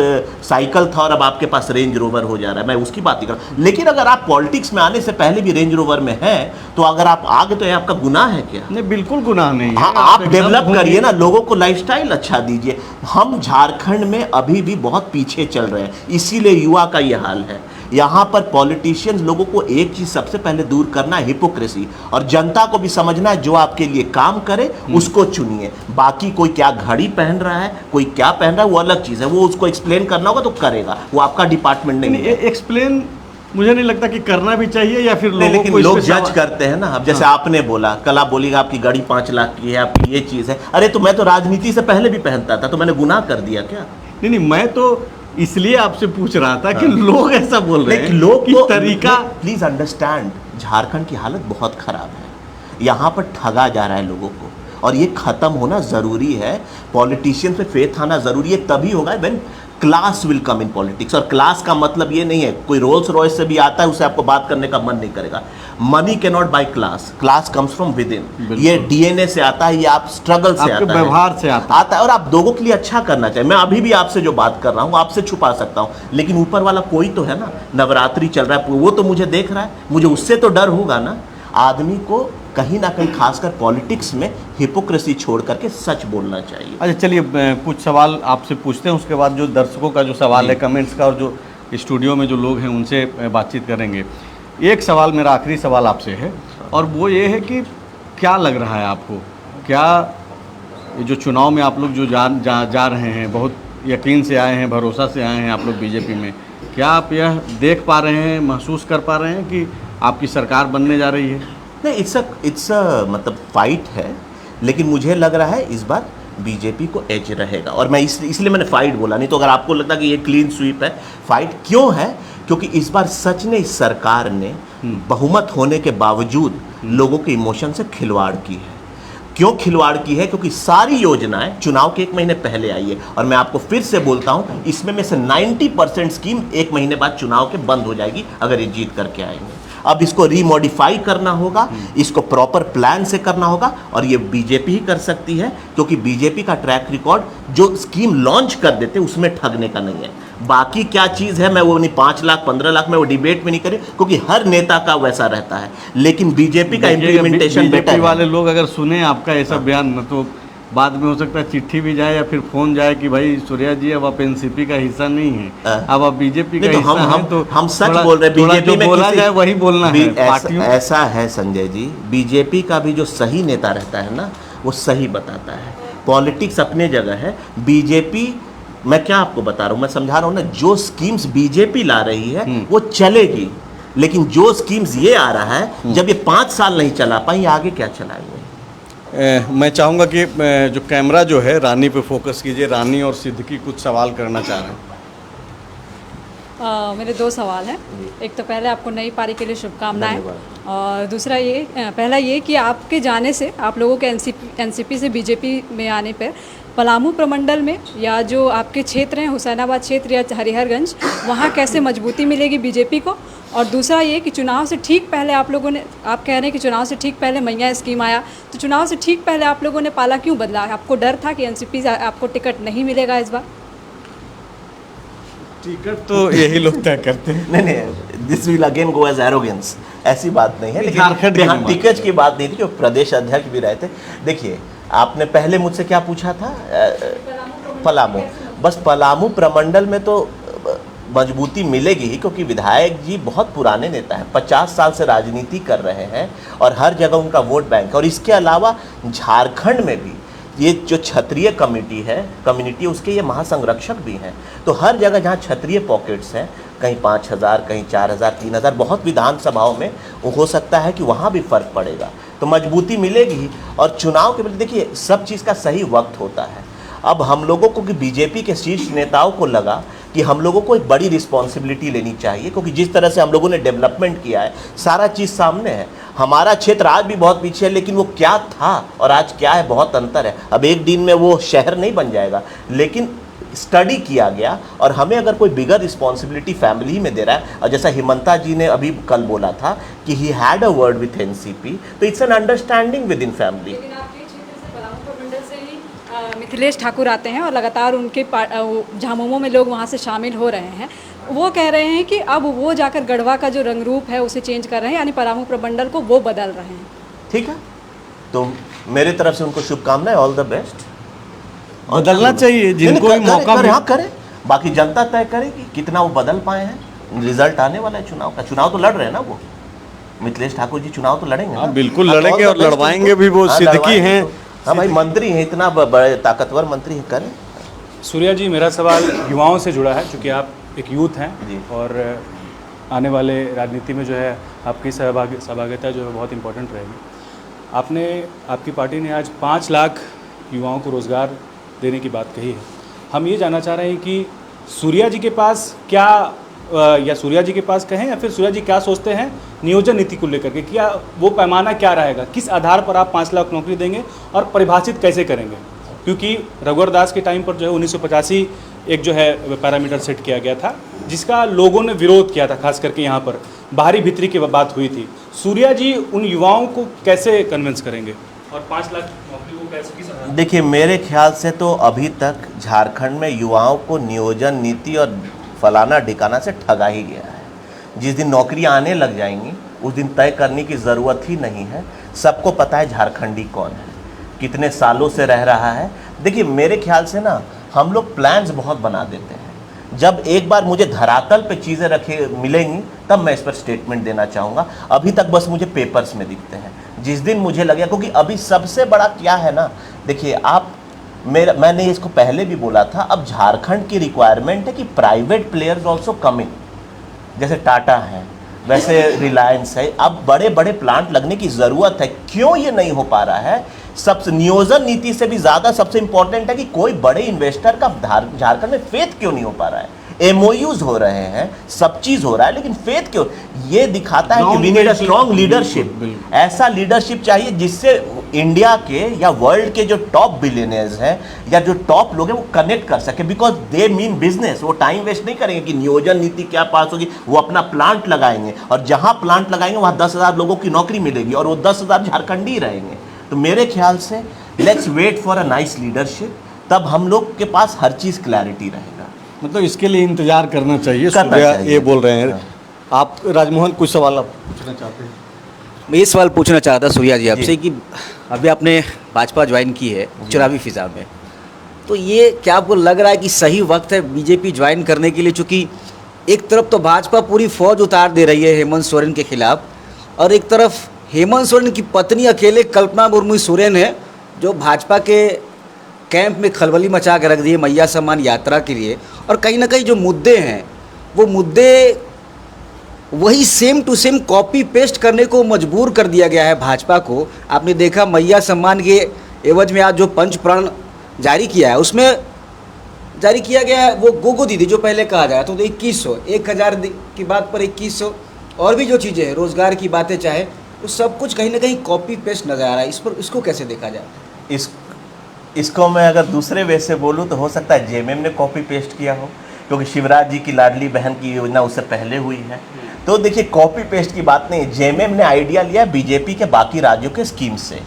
साइकिल था और अब आपके पास रेंज रोवर हो जा रहा है, मैं उसकी बात नहीं कर रहा। लेकिन अगर आप पॉलिटिक्स में आने से पहले भी रेंज रोवर में हैं तो अगर आप आगे, तो ये आपका गुनाह है क्या? नहीं, बिल्कुल गुनाह नहीं है। हाँ, आप डेवलप करिए ना, लोगों को लाइफस्टाइल अच्छा दीजिए। हम झारखंड में अभी भी बहुत पीछे चल रहे हैं, इसीलिए युवा का ये हाल है। यहाँ पर पॉलिटिशियंस लोगों को एक चीज सबसे पहले दूर करना है, हिपोक्रेसी, और जनता को भी समझना है जो आपके लिए काम करे उसको चुनिए। बाकी कोई क्या घड़ी पहन रहा है, कोई क्या पहन रहा है, वो अलग चीज है, वो उसको एक्सप्लेन करना होगा तो करेगा, वो आपका डिपार्टमेंट नहीं है। एक्सप्लेन मुझे नहीं लगता कि करना भी चाहिए, या फिर लेकिन लोग जज करते हैं ना। अब जैसे आपने बोला, कल आप बोलिएगा आपकी गाड़ी 5 लाख की है, आपकी ये चीज है। अरे तो मैं तो राजनीति से पहले भी पहनता था, तो मैंने गुनाह कर दिया क्या? नहीं, मैं तो इसलिए आपसे पूछ रहा था कि लोग ऐसा बोल रहे हैं, लोग कि तरीका। प्लीज अंडरस्टैंड, झारखंड की हालत बहुत खराब है। यहाँ पर ठगा जा रहा है लोगों को, और ये खत्म होना जरूरी है। पॉलिटिशियन पे फेथ आना जरूरी है, तभी होगा when class will come in politics. और क्लास का मतलब ये नहीं है कोई रोल्स रॉयस से भी आता है उससे आपको बात करने का मन नहीं करेगा। Money can not buy class, class comes from within. ये डीएनए से आता है, ये आप स्ट्रगल से आता है, व्यवहार से आता है, और आप लोगों के लिए अच्छा करना चाहिए। मैं अभी भी आपसे जो बात कर रहा हूँ आपसे छुपा सकता हूँ, लेकिन ऊपर वाला कोई तो है ना। नवरात्रि चल रहा है, वो तो मुझे देख रहा है, मुझे उससे तो डर होगा ना। आदमी को कहीं ना कहीं खासकर पॉलिटिक्स में हिपोक्रेसी छोड़ करके सच बोलना चाहिए। अच्छा, चलिए कुछ सवाल आपसे पूछते हैं, उसके बाद जो दर्शकों का जो सवाल है कमेंट्स का, और जो स्टूडियो में जो लोग हैं उनसे बातचीत करेंगे। एक सवाल, मेरा आखिरी सवाल आपसे है, और वो ये है कि क्या लग रहा है आपको, क्या ये जो चुनाव में आप लोग जो जा रहे हैं, बहुत यकीन से आए हैं, भरोसा से आए हैं आप लोग बीजेपी में, क्या आप यह देख पा रहे हैं, महसूस कर पा रहे हैं कि आपकी सरकार बनने जा रही है? नहीं, इट्स मतलब फाइट है, लेकिन मुझे लग रहा है इस बार बीजेपी को एज रहेगा। और मैं इसलिए मैंने फाइट बोला, नहीं तो अगर आपको लगता कि ये क्लीन स्वीप है, फाइट क्यों है? क्योंकि इस बार सच ने, इस सरकार ने बहुमत होने के बावजूद लोगों के इमोशन से खिलवाड़ की है। क्यों खिलवाड़ की है? क्योंकि सारी योजनाएं चुनाव के 1 महीने पहले आई है, और मैं आपको फिर से बोलता हूं, इसमें से 90% स्कीम 1 महीने बाद चुनाव के बंद हो जाएगी अगर ये जीत करके आएंगे। अब इसको रीमॉडिफाई करना होगा, इसको प्रॉपर प्लान से करना होगा, और ये बीजेपी ही कर सकती है, क्योंकि बीजेपी का ट्रैक रिकॉर्ड जो स्कीम लॉन्च कर देते उसमें ठगने का नहीं है। बाकी क्या चीज़ है मैं वो नहीं, 5 लाख 15 लाख में वो डिबेट में नहीं करें, क्योंकि हर नेता का वैसा रहता है, लेकिन बीजेपी का इम्प्लीमेंटेशन बेटर है। वाले लोग अगर सुने आपका ऐसा बयान न, तो बाद में हो सकता है चिट्ठी भी जाए या फिर फोन जाए कि भाई सूर्या जी अब आप एनसीपी का हिस्सा नहीं है, अब आप बीजेपी का हिस्सा हैं, तो हम सच बोल रहे हैं। बीजेपी में बोला जाए वही बोलना है पार्टियों। ऐसा है संजय जी, बीजेपी का भी जो सही नेता रहता है ना, वो सही बताता है। पॉलिटिक्स अपने जगह है, बीजेपी मैं क्या आपको बता रहा हूँ, मैं समझा रहा हूँ ना, जो स्कीम्स बीजेपी ला रही है वो चलेगी, लेकिन जो स्कीम्स ये आ रहा है, जब ये 5 साल नहीं चला पाई, आगे क्या चलाएंगे। मैं चाहूँगा कि जो कैमरा जो है रानी पे फोकस कीजिए। रानी और सिद्दीकी कुछ सवाल करना चाह रहे हैं। मेरे 2 सवाल हैं। एक तो पहले आपको नई पारी के लिए शुभकामनाएं, और दूसरा ये, पहला ये कि आपके जाने से, आप लोगों के एनसीपी से बीजेपी में आने पर पलामू प्रमंडल में या जो आपके क्षेत्र हैं, हुसैनाबाद क्षेत्र या हरिहरगंज, वहाँ कैसे मजबूती मिलेगी बीजेपी को। और दूसरा ये कि चुनाव से ठीक पहले आप लोगों ने, आप कह रहे हैं कि चुनाव से ठीक पहले मैया स्कीम आया, तो चुनाव से ठीक पहले आप लोगों ने पाला क्यों बदला? आपको डर था कि एनसीपी से आपको टिकट नहीं मिलेगा इस बार? टिकट तो यही लोग तय करते हैं। नहीं, this will again go as arrogance, ऐसी बात नहीं है। लेकिन झारखंड यहाँ टिकट की बात नहीं थी, जो प्रदेश अध्यक्ष भी रहे थे। देखिए, आपने पहले मुझसे क्या पूछा था? पलामू। बस पलामू प्रमंडल में तो मजबूती मिलेगी ही, क्योंकि विधायक जी बहुत पुराने नेता हैं, 50 साल से राजनीति कर रहे हैं, और हर जगह उनका वोट बैंक है। और इसके अलावा झारखंड में भी ये जो क्षत्रिय कम्युनिटी उसके ये महासंरक्षक भी हैं। तो हर जगह जहाँ क्षत्रिय पॉकेट्स हैं, कहीं 5000, कहीं 4000, 3000, बहुत विधानसभाओं में हो सकता है कि वहाँ भी फर्क पड़ेगा, तो मजबूती मिलेगी ही। और चुनाव के लिए देखिए, सब चीज़ का सही वक्त होता है। अब हम लोगों को, कि बीजेपी के शीर्ष नेताओं को लगा कि हम लोगों को एक बड़ी रिस्पॉन्सिबिलिटी लेनी चाहिए, क्योंकि जिस तरह से हम लोगों ने डेवलपमेंट किया है, सारा चीज़ सामने है। हमारा क्षेत्र आज भी बहुत पीछे है, लेकिन वो क्या था और आज क्या है, बहुत अंतर है। अब एक दिन में वो शहर नहीं बन जाएगा, लेकिन स्टडी किया गया, और हमें अगर कोई बिगर रिस्पॉन्सिबिलिटी फैमिली में दे रहा है, और जैसा हिमंता जी ने अभी कल बोला था कि he had a word with NCP, तो it's an understanding within family. Mithilesh Thakur आते हैं और लगातार उनके झामुमो में लोग वहाँ से शामिल हो रहे हैं। वो कह रहे हैं कि अब वो जाकर गढ़वा का जो रंग रूप है उसे चेंज कर रहे हैं, यानी पलामू प्रमंडल को वो बदल रहे हैं। ठीक है, तो मेरे तरफ से उनको शुभकामनाएं, ऑल द बेस्ट। बदलना चाहिए, जिनको भी मौका मिले करें, बाकी जनता तय करेगी कितना वो बदल पाए हैं। रिजल्ट आने वाला है चुनाव का, चुनाव तो लड़ रहे हैं ना वो मिथिलेश ठाकुर जी, चुनाव तो लड़ेंगे ना। बिल्कुल लड़ेंगे, और लड़वाएंगे भी। वो सिद्दीकी हैं, हाँ भाई, मंत्री हैं, इतना बड़े ताकतवर मंत्री हैं, करें। सूर्या जी, मेरा सवाल युवाओं से जुड़ा है, क्योंकि आप एक यूथ हैं और आने वाले राजनीति में जो है आपकी सहभागिता जो है बहुत इम्पोर्टेंट रहेगी। आपकी पार्टी ने आज 5 लाख युवाओं को रोज़गार देने की बात कही है। हम ये जानना चाह रहे हैं कि सूर्या जी के पास क्या, या सूर्या जी के पास कहें, या फिर सूर्या जी क्या सोचते हैं नियोजन नीति को लेकर के, क्या वो पैमाना क्या रहेगा, किस आधार पर आप 5 लाख नौकरी देंगे और परिभाषित कैसे करेंगे? क्योंकि रघुवर दास के टाइम पर जो है 1985 एक जो है पैरामीटर सेट किया गया था, जिसका लोगों ने विरोध किया था, खास करके यहाँ पर बाहरी भीतरी की बात हुई थी। सूर्या जी उन युवाओं को कैसे कन्विंस करेंगे और 5 लाख नौकरी को कैसे, किस आधार? देखिए, मेरे ख्याल से तो अभी तक झारखंड में युवाओं को नियोजन नीति और फलाना ढिकाना से ठगा ही गया है। जिस दिन नौकरियां आने लग जाएंगी उस दिन तय करने की ज़रूरत ही नहीं है। सबको पता है झारखंडी कौन है, कितने सालों से रह रहा है। देखिए, मेरे ख्याल से ना हम लोग प्लान्स बहुत बना देते हैं। जब एक बार मुझे धरातल पे चीज़ें रखे मिलेंगी तब मैं इस पर स्टेटमेंट देना चाहूँगा। अभी तक बस मुझे पेपर्स में दिखते हैं। जिस दिन मुझे लगे, क्योंकि अभी सबसे बड़ा क्या है ना, देखिए मैंने इसको पहले भी बोला था, अब झारखंड की रिक्वायरमेंट है कि प्राइवेट प्लेयर्स ऑल्सो कम इन, जैसे टाटा है, वैसे रिलायंस है। अब बड़े बड़े प्लांट लगने की ज़रूरत है। क्यों ये नहीं हो पा रहा है? सबसे नियोजन नीति से भी ज़्यादा सबसे इंपॉर्टेंट है कि कोई बड़े इन्वेस्टर का झारखंड में फेथ क्यों नहीं हो पा रहा है। एमओयूज हो रहे हैं, सब चीज़ हो रहा है, लेकिन फेथ क्यों? ये दिखाता है कि we need a strong leadership. ऐसा लीडरशिप चाहिए जिससे इंडिया के या वर्ल्ड के जो टॉप बिलियनर्स हैं या जो टॉप लोग हैं वो कनेक्ट कर सके, बिकॉज दे मीन बिजनेस। वो टाइम वेस्ट नहीं करेंगे कि नियोजन नीति क्या पास होगी, वो अपना प्लांट लगाएंगे और जहां प्लांट लगाएंगे वहां 10,000 लोगों की नौकरी मिलेगी और वो 10,000 झारखंडी रहेंगे। तो मेरे ख्याल से let's wait for a nice leadership, तब हम लोग के पास हर चीज़ क्लैरिटी रहेगा। मतलब इसके लिए इंतजार करना चाहिए, करना सूर्या चाहिए। ये बोल रहे हैं। आप राजमोहन कुछ सवाल आप पूछना चाहते हैं? मैं ये सवाल पूछना चाहता सूर्या जी आपसे कि अभी आपने भाजपा ज्वाइन की है चुनावी फिजा में, तो ये क्या आपको लग रहा है कि सही वक्त है बीजेपी ज्वाइन करने के लिए? चूँकि एक तरफ तो भाजपा पूरी फौज उतार दे रही है हेमंत सोरेन के खिलाफ, और एक तरफ हेमंत सोरेन की पत्नी अकेले कल्पना मुर्मू सोरेन है जो भाजपा के कैंप में खलबली मचा के रख दी है मैया सम्मान यात्रा के लिए। और कहीं ना कहीं जो मुद्दे हैं वो मुद्दे वही same to same copy paste करने को मजबूर कर दिया गया है भाजपा को। आपने देखा मैया सम्मान के एवज में आज जो पंच प्रण जारी किया है, उसमें जारी किया गया है वो गोगो दीदी जो पहले कहा जाए तो 2100 1000 की बात पर 2100 और भी जो चीज़ें हैं रोज़गार की बातें चाहे, वो सब कुछ कहीं ना कहीं कॉपी पेस्ट नज़र आ रहा है। इस पर इसको कैसे देखा जाए? इसको मैं अगर दूसरे वे से बोलूँ तो हो सकता है जेएमएम ने कॉपी पेस्ट किया हो, क्योंकि शिवराज जी की लाडली बहन की योजना उससे पहले हुई है। तो देखिए कॉपी पेस्ट की बात नहीं, जेएमएम ने आइडिया लिया बीजेपी के बाकी राज्यों के स्कीम से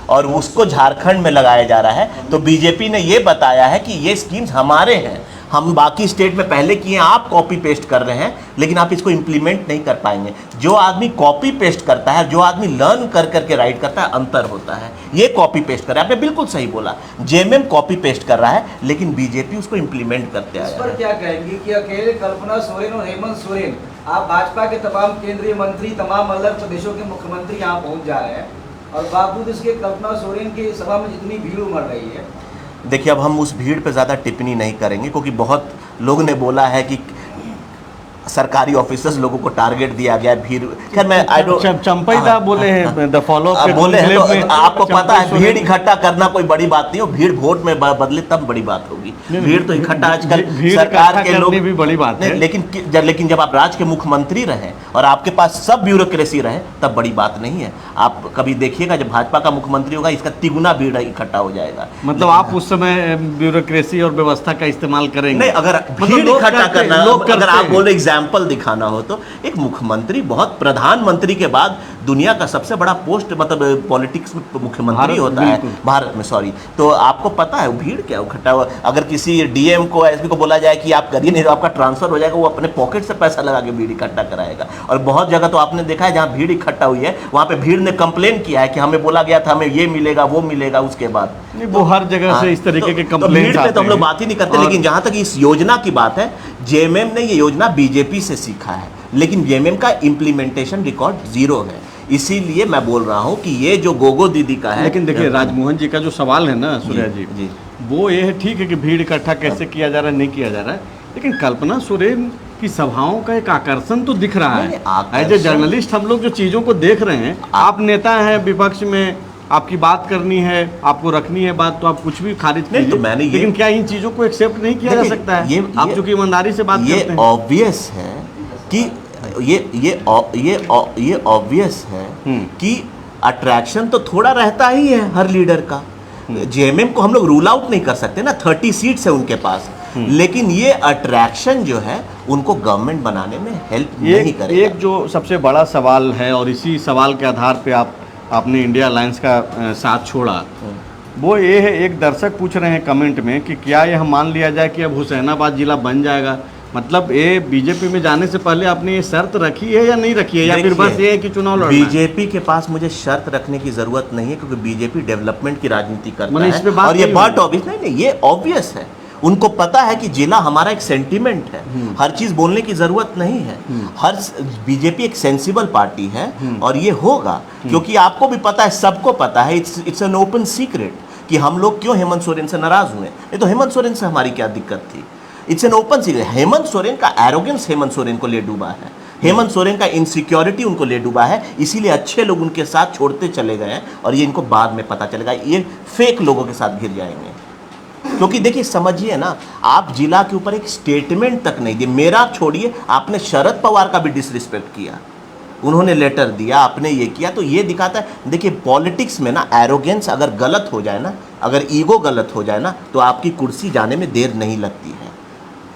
और उसको झारखंड में लगाया जा रहा है। तो बीजेपी ने ये बताया है कि ये स्कीम्स हमारे हैं, हम बाकी स्टेट में पहले किए, आप कॉपी पेस्ट कर रहे हैं लेकिन आप इसको इम्प्लीमेंट नहीं कर पाएंगे। जो आदमी कॉपी पेस्ट करता है, जो आदमी लर्न कर करके राइट करता है, अंतर होता है। ये कॉपी पेस्ट कर रहा है, आपने बिल्कुल सही बोला, जेएमएम कॉपी पेस्ट कर रहा है लेकिन बीजेपी उसको इम्प्लीमेंट करते आया है। इस पर क्या कहेंगे कि अकेले कल्पना सोरेन और हेमंत सोरेन, आप भाजपा के तमाम केंद्रीय मंत्री, तमाम अलग प्रदेशों के मुख्यमंत्री यहाँ पहुँच जा रहे हैं और बावजूद इसके कल्पना सोरेन की सभा में जितनी भीड़ उमड़ रही है? देखिए अब हम उस भीड़ पे ज़्यादा टिप्पणी नहीं करेंगे, क्योंकि बहुत लोग ने बोला है कि सरकारी ऑफिसर्स लोगों को टारगेट दिया गया भीड़। खैर मैं आई डोंट चंपईदा बोले हैं द फॉलो बोले हैं तो आपको पता है भीड़ इकट्ठा करना कोई बड़ी बात नहीं हो, भीड़ वोट में बदले तब बड़ी बात होगी। भीड़ तो इकट्ठा आजकल सरकार के लोग भी बड़ी बात है, लेकिन जब आप राज्य के मुख्यमंत्री रहे और आपके पास सब ब्यूरोक्रेसी रहे तब बड़ी बात नहीं है। आप कभी देखिएगा जब भाजपा का मुख्यमंत्री होगा इसका तिगुना भीड़ इकट्ठा हो जाएगा। मतलब आप उस समय ब्यूरोक्रेसी और व्यवस्था का इस्तेमाल करेंगे? नहीं, अगर भीड़ इकट्ठा करना, अगर आप बोल रहे एग्जाम्पल दिखाना हो तो एक मुख्यमंत्री बहुत प्रधानमंत्री के बाद दुनिया का सबसे बड़ा पोस्ट मतलब पॉलिटिक्स में मुख्यमंत्री होता है भारत में, सॉरी। तो आपको पता है भीड़ क्या इकट्ठा हुआ। अगर किसी डीएम को एसपी को बोला जाए कि आप करिए नहीं तो आपका ट्रांसफर हो जाएगा, वो अपने पॉकेट से पैसा लगा के भीड़ इकट्ठा कराएगा। और बहुत जगह तो आपने देखा है जहाँ भीड़ इकट्ठा हुई है वहाँ पे भीड़ ने कंप्लेन किया है कि हमें बोला गया था हमें ये मिलेगा वो मिलेगा, उसके बाद वो हर जगह से इस तरीके के कंप्लेंट तो हम लोग बात ही नहीं करते। लेकिन जहाँ तक इस योजना की बात है, जेएमएम ने ये योजना बीजेपी से सीखा है लेकिन जेएमएम का इम्प्लीमेंटेशन रिकॉर्ड 0 है। इसीलिए मैं बोल रहा हूँ कि ये जो गोगो दीदी का है। लेकिन देखिए राजमोहन जी का जो सवाल है ना सूर्या जी, वो ये है ठीक है कि भीड़ इकट्ठा कैसे किया जा रहा है, नहीं किया जा रहा है, लेकिन कल्पना सोरेन की सभाओं का एक आकर्षण तो दिख रहा है। एज ए जर्नलिस्ट हम लोग जो चीज़ों को देख रहे हैं, आप नेता हैं, विपक्ष में आपकी बात करनी है, आपको रखनी है बात, तो आप कुछ भी खारिज नहीं। तो मैंने लेकिन क्या इन चीज़ों को एक्सेप्ट नहीं किया जा सकता है? आप चूंकि ईमानदारी से बात करते हैं। ऑब्वियस है कि ये ऑब्वियस है कि अट्रैक्शन तो थोड़ा रहता ही है हर लीडर का। जेएमएम को हम लोग रूल आउट नहीं कर सकते ना, 30 सीट्स है उनके पास, लेकिन ये अट्रैक्शन जो है उनको गवर्नमेंट बनाने में हेल्प नहीं करेगा। एक जो सबसे बड़ा सवाल है और इसी सवाल के आधार पे आपने इंडिया अलायंस का साथ छोड़ा, वो ये है, एक दर्शक पूछ रहे हैं कमेंट में कि क्या यह मान लिया जाए कि अब हुसैनाबाद जिला बन जाएगा? मतलब ये बीजेपी में जाने से पहले आपने ये शर्त रखी है या नहीं रखी है, या फिर बस ये है कि चुनाव लड़ना? बीजेपी के पास मुझे शर्त रखने की जरूरत नहीं है, क्योंकि बीजेपी डेवलपमेंट की राजनीति करता है और ये बात ऑब्वियस नहीं, ये ऑब्वियस है। उनको पता है कि जिला हमारा एक सेंटिमेंट है, हर चीज बोलने की जरूरत नहीं है। हर बीजेपी एक सेंसिबल पार्टी है और ये होगा, क्योंकि आपको भी पता है, सबको पता है, इट्स एन ओपन सीक्रेट कि हम लोग क्यों हेमंत सोरेन से नाराज हुए। नहीं तो हेमंत सोरेन से हमारी क्या दिक्कत थी? It's an open secret. Hemant Soren का एरोगेंस हेमंत सोरेन को ले डूबा है, हेमंत सोरेन का इनसिक्योरिटी उनको ले डूबा है, इसीलिए अच्छे लोग उनके साथ छोड़ते चले गए हैं और ये इनको बाद में पता चलेगा, ये फेक लोगों के साथ घिर जाएंगे। क्योंकि देखिए समझिए ना, आप जिला के ऊपर एक स्टेटमेंट तक नहीं दिए। मेरा छोड़िए, आपने शरद पवार का भी डिसरिस्पेक्ट किया, उन्होंने लेटर दिया, आपने ये किया, तो ये दिखाता है। देखिए पॉलिटिक्स में ना एरोगेंस अगर गलत हो जाए ना, अगर ईगो गलत हो जाए ना, तो आपकी कुर्सी जाने में देर नहीं लगती है।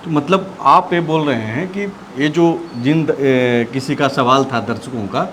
तो मतलब आप ये बोल रहे हैं कि ये जो किसी का सवाल था दर्शकों का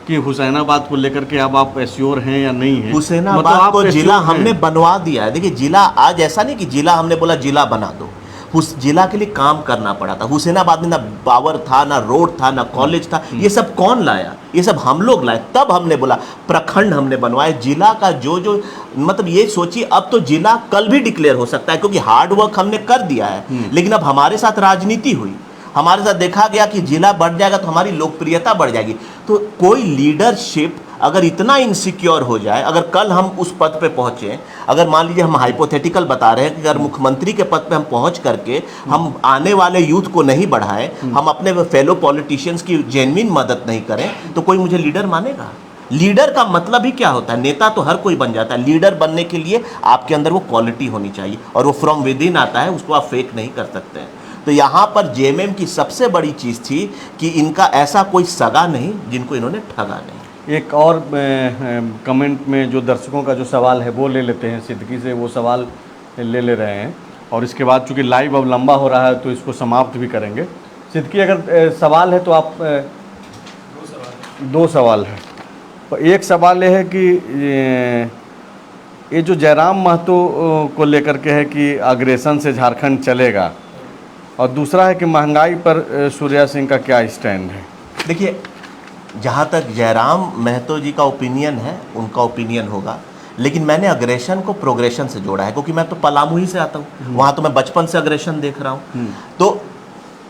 कि हुसैनाबाद को लेकर के अब आप एश्योर हैं या नहीं हैं? हुसैनाबाद मतलब को जिला हमने बनवा दिया है। देखिए जिला आज ऐसा नहीं कि जिला हमने बोला जिला बना दो, उस जिला के लिए काम करना पड़ा था। हुसैनाबाद में ना पावर था, ना रोड था, ना कॉलेज था, ये सब कौन लाया? ये सब हम लोग लाए। तब हमने बोला प्रखंड हमने बनवाए। जिला का जो मतलब ये सोचिए, अब तो जिला कल भी डिक्लेयर हो सकता है, क्योंकि हार्ड वर्क हमने कर दिया है। लेकिन अब हमारे साथ राजनीति हुई, हमारे साथ देखा गया कि जिला बढ़ जाएगा तो हमारी लोकप्रियता बढ़ जाएगी। तो कोई लीडरशिप अगर इतना इनसिक्योर हो जाए, अगर कल हम उस पद पे पहुंचे, अगर मान लीजिए हम हाइपोथेटिकल बता रहे हैं कि अगर मुख्यमंत्री के पद पे हम पहुंच करके हम आने वाले यूथ को नहीं बढ़ाएं, हम अपने फेलो पॉलिटिशियंस की जेन्युइन मदद नहीं करें, तो कोई मुझे लीडर मानेगा? लीडर का मतलब ही क्या होता है? नेता तो हर कोई बन जाता है। लीडर बनने के लिए आपके अंदर वो क्वालिटी होनी चाहिए, और वो फ्रॉम विद इन आता है, उसको आप फेक नहीं कर सकते हैं। तो यहाँ पर जेएमएम की सबसे बड़ी चीज़ थी कि इनका ऐसा कोई सगा नहीं जिनको इन्होंने ठगा नहीं। एक और कमेंट में जो दर्शकों का जो सवाल है वो ले लेते हैं, सिद्दीकी से वो सवाल ले रहे हैं, और इसके बाद चूँकि लाइव अब लंबा हो रहा है तो इसको समाप्त भी करेंगे। सिद्दीकी अगर सवाल है तो आप दो सवाल है। तो एक सवाल ये है कि ये जो जयराम महतो को लेकर के है कि अग्रेशन से झारखंड चलेगा, और दूसरा है कि महंगाई पर सूर्या सिंह का क्या स्टैंड है? देखिए जहाँ तक जयराम महतो जी का ओपिनियन है, उनका ओपिनियन होगा, लेकिन मैंने अग्रेशन को प्रोग्रेशन से जोड़ा है, क्योंकि मैं तो पलामू ही से आता हूँ, वहाँ तो मैं बचपन से अग्रेशन देख रहा हूँ। तो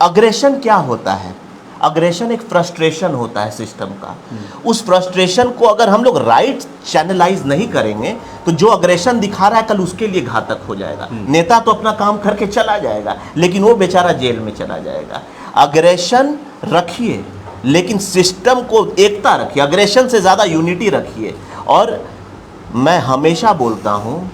अग्रेशन क्या होता है? अग्रेशन एक फ्रस्ट्रेशन होता है सिस्टम का। उस फ्रस्ट्रेशन को अगर हम लोग राइट चैनलाइज नहीं करेंगे तो जो अग्रेशन दिखा रहा है कल उसके लिए घातक हो जाएगा। नेता तो अपना काम करके चला जाएगा, लेकिन वो बेचारा जेल में चला जाएगा। अग्रेशन रखिए, लेकिन सिस्टम को एकता रखिए, अग्रेशन से ज़्यादा यूनिटी रखिए। और मैं हमेशा बोलता हूँ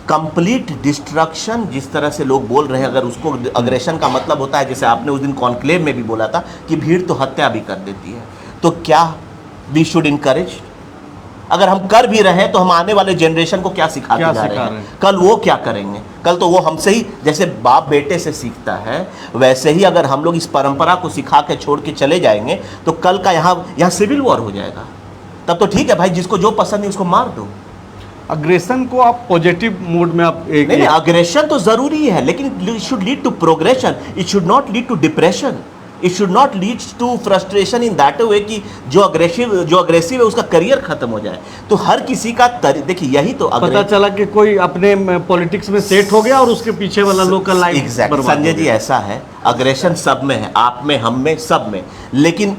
कंप्लीट डिस्ट्रक्शन जिस तरह से लोग बोल रहे हैं, अगर उसको अग्रेशन का मतलब होता है, जैसे आपने उस दिन कॉन्क्लेव में भी बोला था कि भीड़ तो हत्या भी कर देती है, तो क्या वी शुड इनकरेज? अगर हम कर भी रहे हैं तो हम आने वाले जनरेशन को क्या सिखाते जा रहे हैं? कल वो क्या करेंगे? कल तो वो हमसे ही, जैसे बाप बेटे से सीखता है, वैसे ही अगर हम लोग इस परंपरा को सिखा के छोड़ के चले जाएंगे तो कल का यहाँ सिविल वॉर हो जाएगा। तब तो ठीक है भाई, जिसको जो पसंद है उसको मार दो। अग्रेशन को आप पॉजिटिव मूड में आप नहीं, अग्रेशन तो जरूरी है, लेकिन it should lead to progression, it should not lead to depression, it should not lead to frustration in that way कि जो अग्रेसिव है उसका करियर खत्म हो जाए। तो हर किसी का देखिए यही तो पता चला कि कोई अपने पॉलिटिक्स में सेट हो गया और उसके पीछे वाला लोग का लाइफ एग्जैक्ट। संजय जी ऐसा है, अग्रेशन सब में है, आप में, हम में, सब में, लेकिन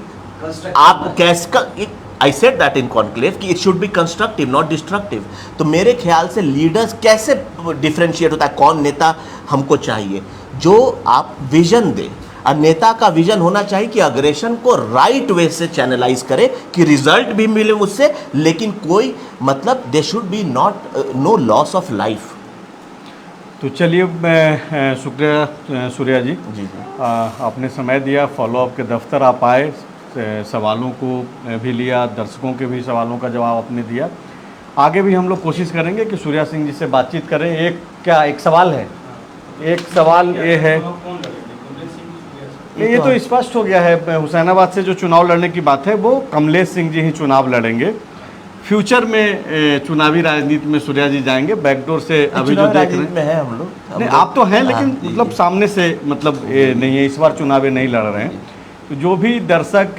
आप कैसे, I said that in conclave कि it should be constructive not destructive। तो मेरे ख्याल से लीडर्स कैसे डिफरेंशिएट होता है, कौन नेता हमको चाहिए? जो आप विजन दे, और नेता का विजन होना चाहिए कि अग्रेशन को राइट वे से चैनलाइज करे कि रिजल्ट भी मिले उससे, लेकिन कोई मतलब they should be not know loss of life. तो चलिए, मैं शुक्रिया सूर्या जी, आपने समय दिया, फॉलोअप के दफ्तर आप आए, सवालों को भी लिया, दर्शकों के भी सवालों का जवाब आपने दिया। आगे भी हम लोग कोशिश करेंगे कि सूर्या सिंह जी से बातचीत करें। एक सवाल है, एक सवाल ये है, ये तो स्पष्ट हो गया है, हुसैनाबाद से जो चुनाव लड़ने की बात है वो कमलेश सिंह जी ही चुनाव लड़ेंगे। फ्यूचर में चुनावी राजनीति में सूर्या जी जाएंगे बैकडोर से। अभी जो देख रहे हैं हम लोग, नहीं आप तो हैं, लेकिन मतलब सामने से मतलब नहीं है, इस बार चुनावी नहीं लड़ रहे हैं। तो जो भी दर्शक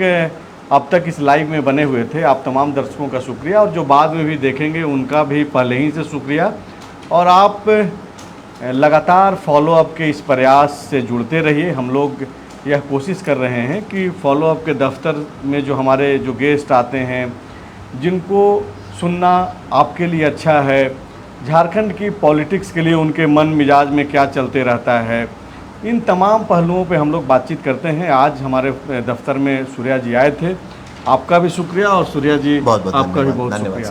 अब तक इस लाइव में बने हुए थे, आप तमाम दर्शकों का शुक्रिया, और जो बाद में भी देखेंगे उनका भी पहले ही से शुक्रिया। और आप लगातार फॉलोअप के इस प्रयास से जुड़ते रहिए। हम लोग यह कोशिश कर रहे हैं कि फॉलोअप के दफ्तर में जो हमारे जो गेस्ट आते हैं, जिनको सुनना आपके लिए अच्छा है, झारखंड की पॉलिटिक्स के लिए उनके मन मिजाज में क्या चलते रहता है, इन तमाम पहलुओं पे हम लोग बातचीत करते हैं। आज हमारे दफ्तर में सूर्या जी आए थे, आपका भी शुक्रिया, और सूर्या जी आपका भी बहुत शुक्रिया।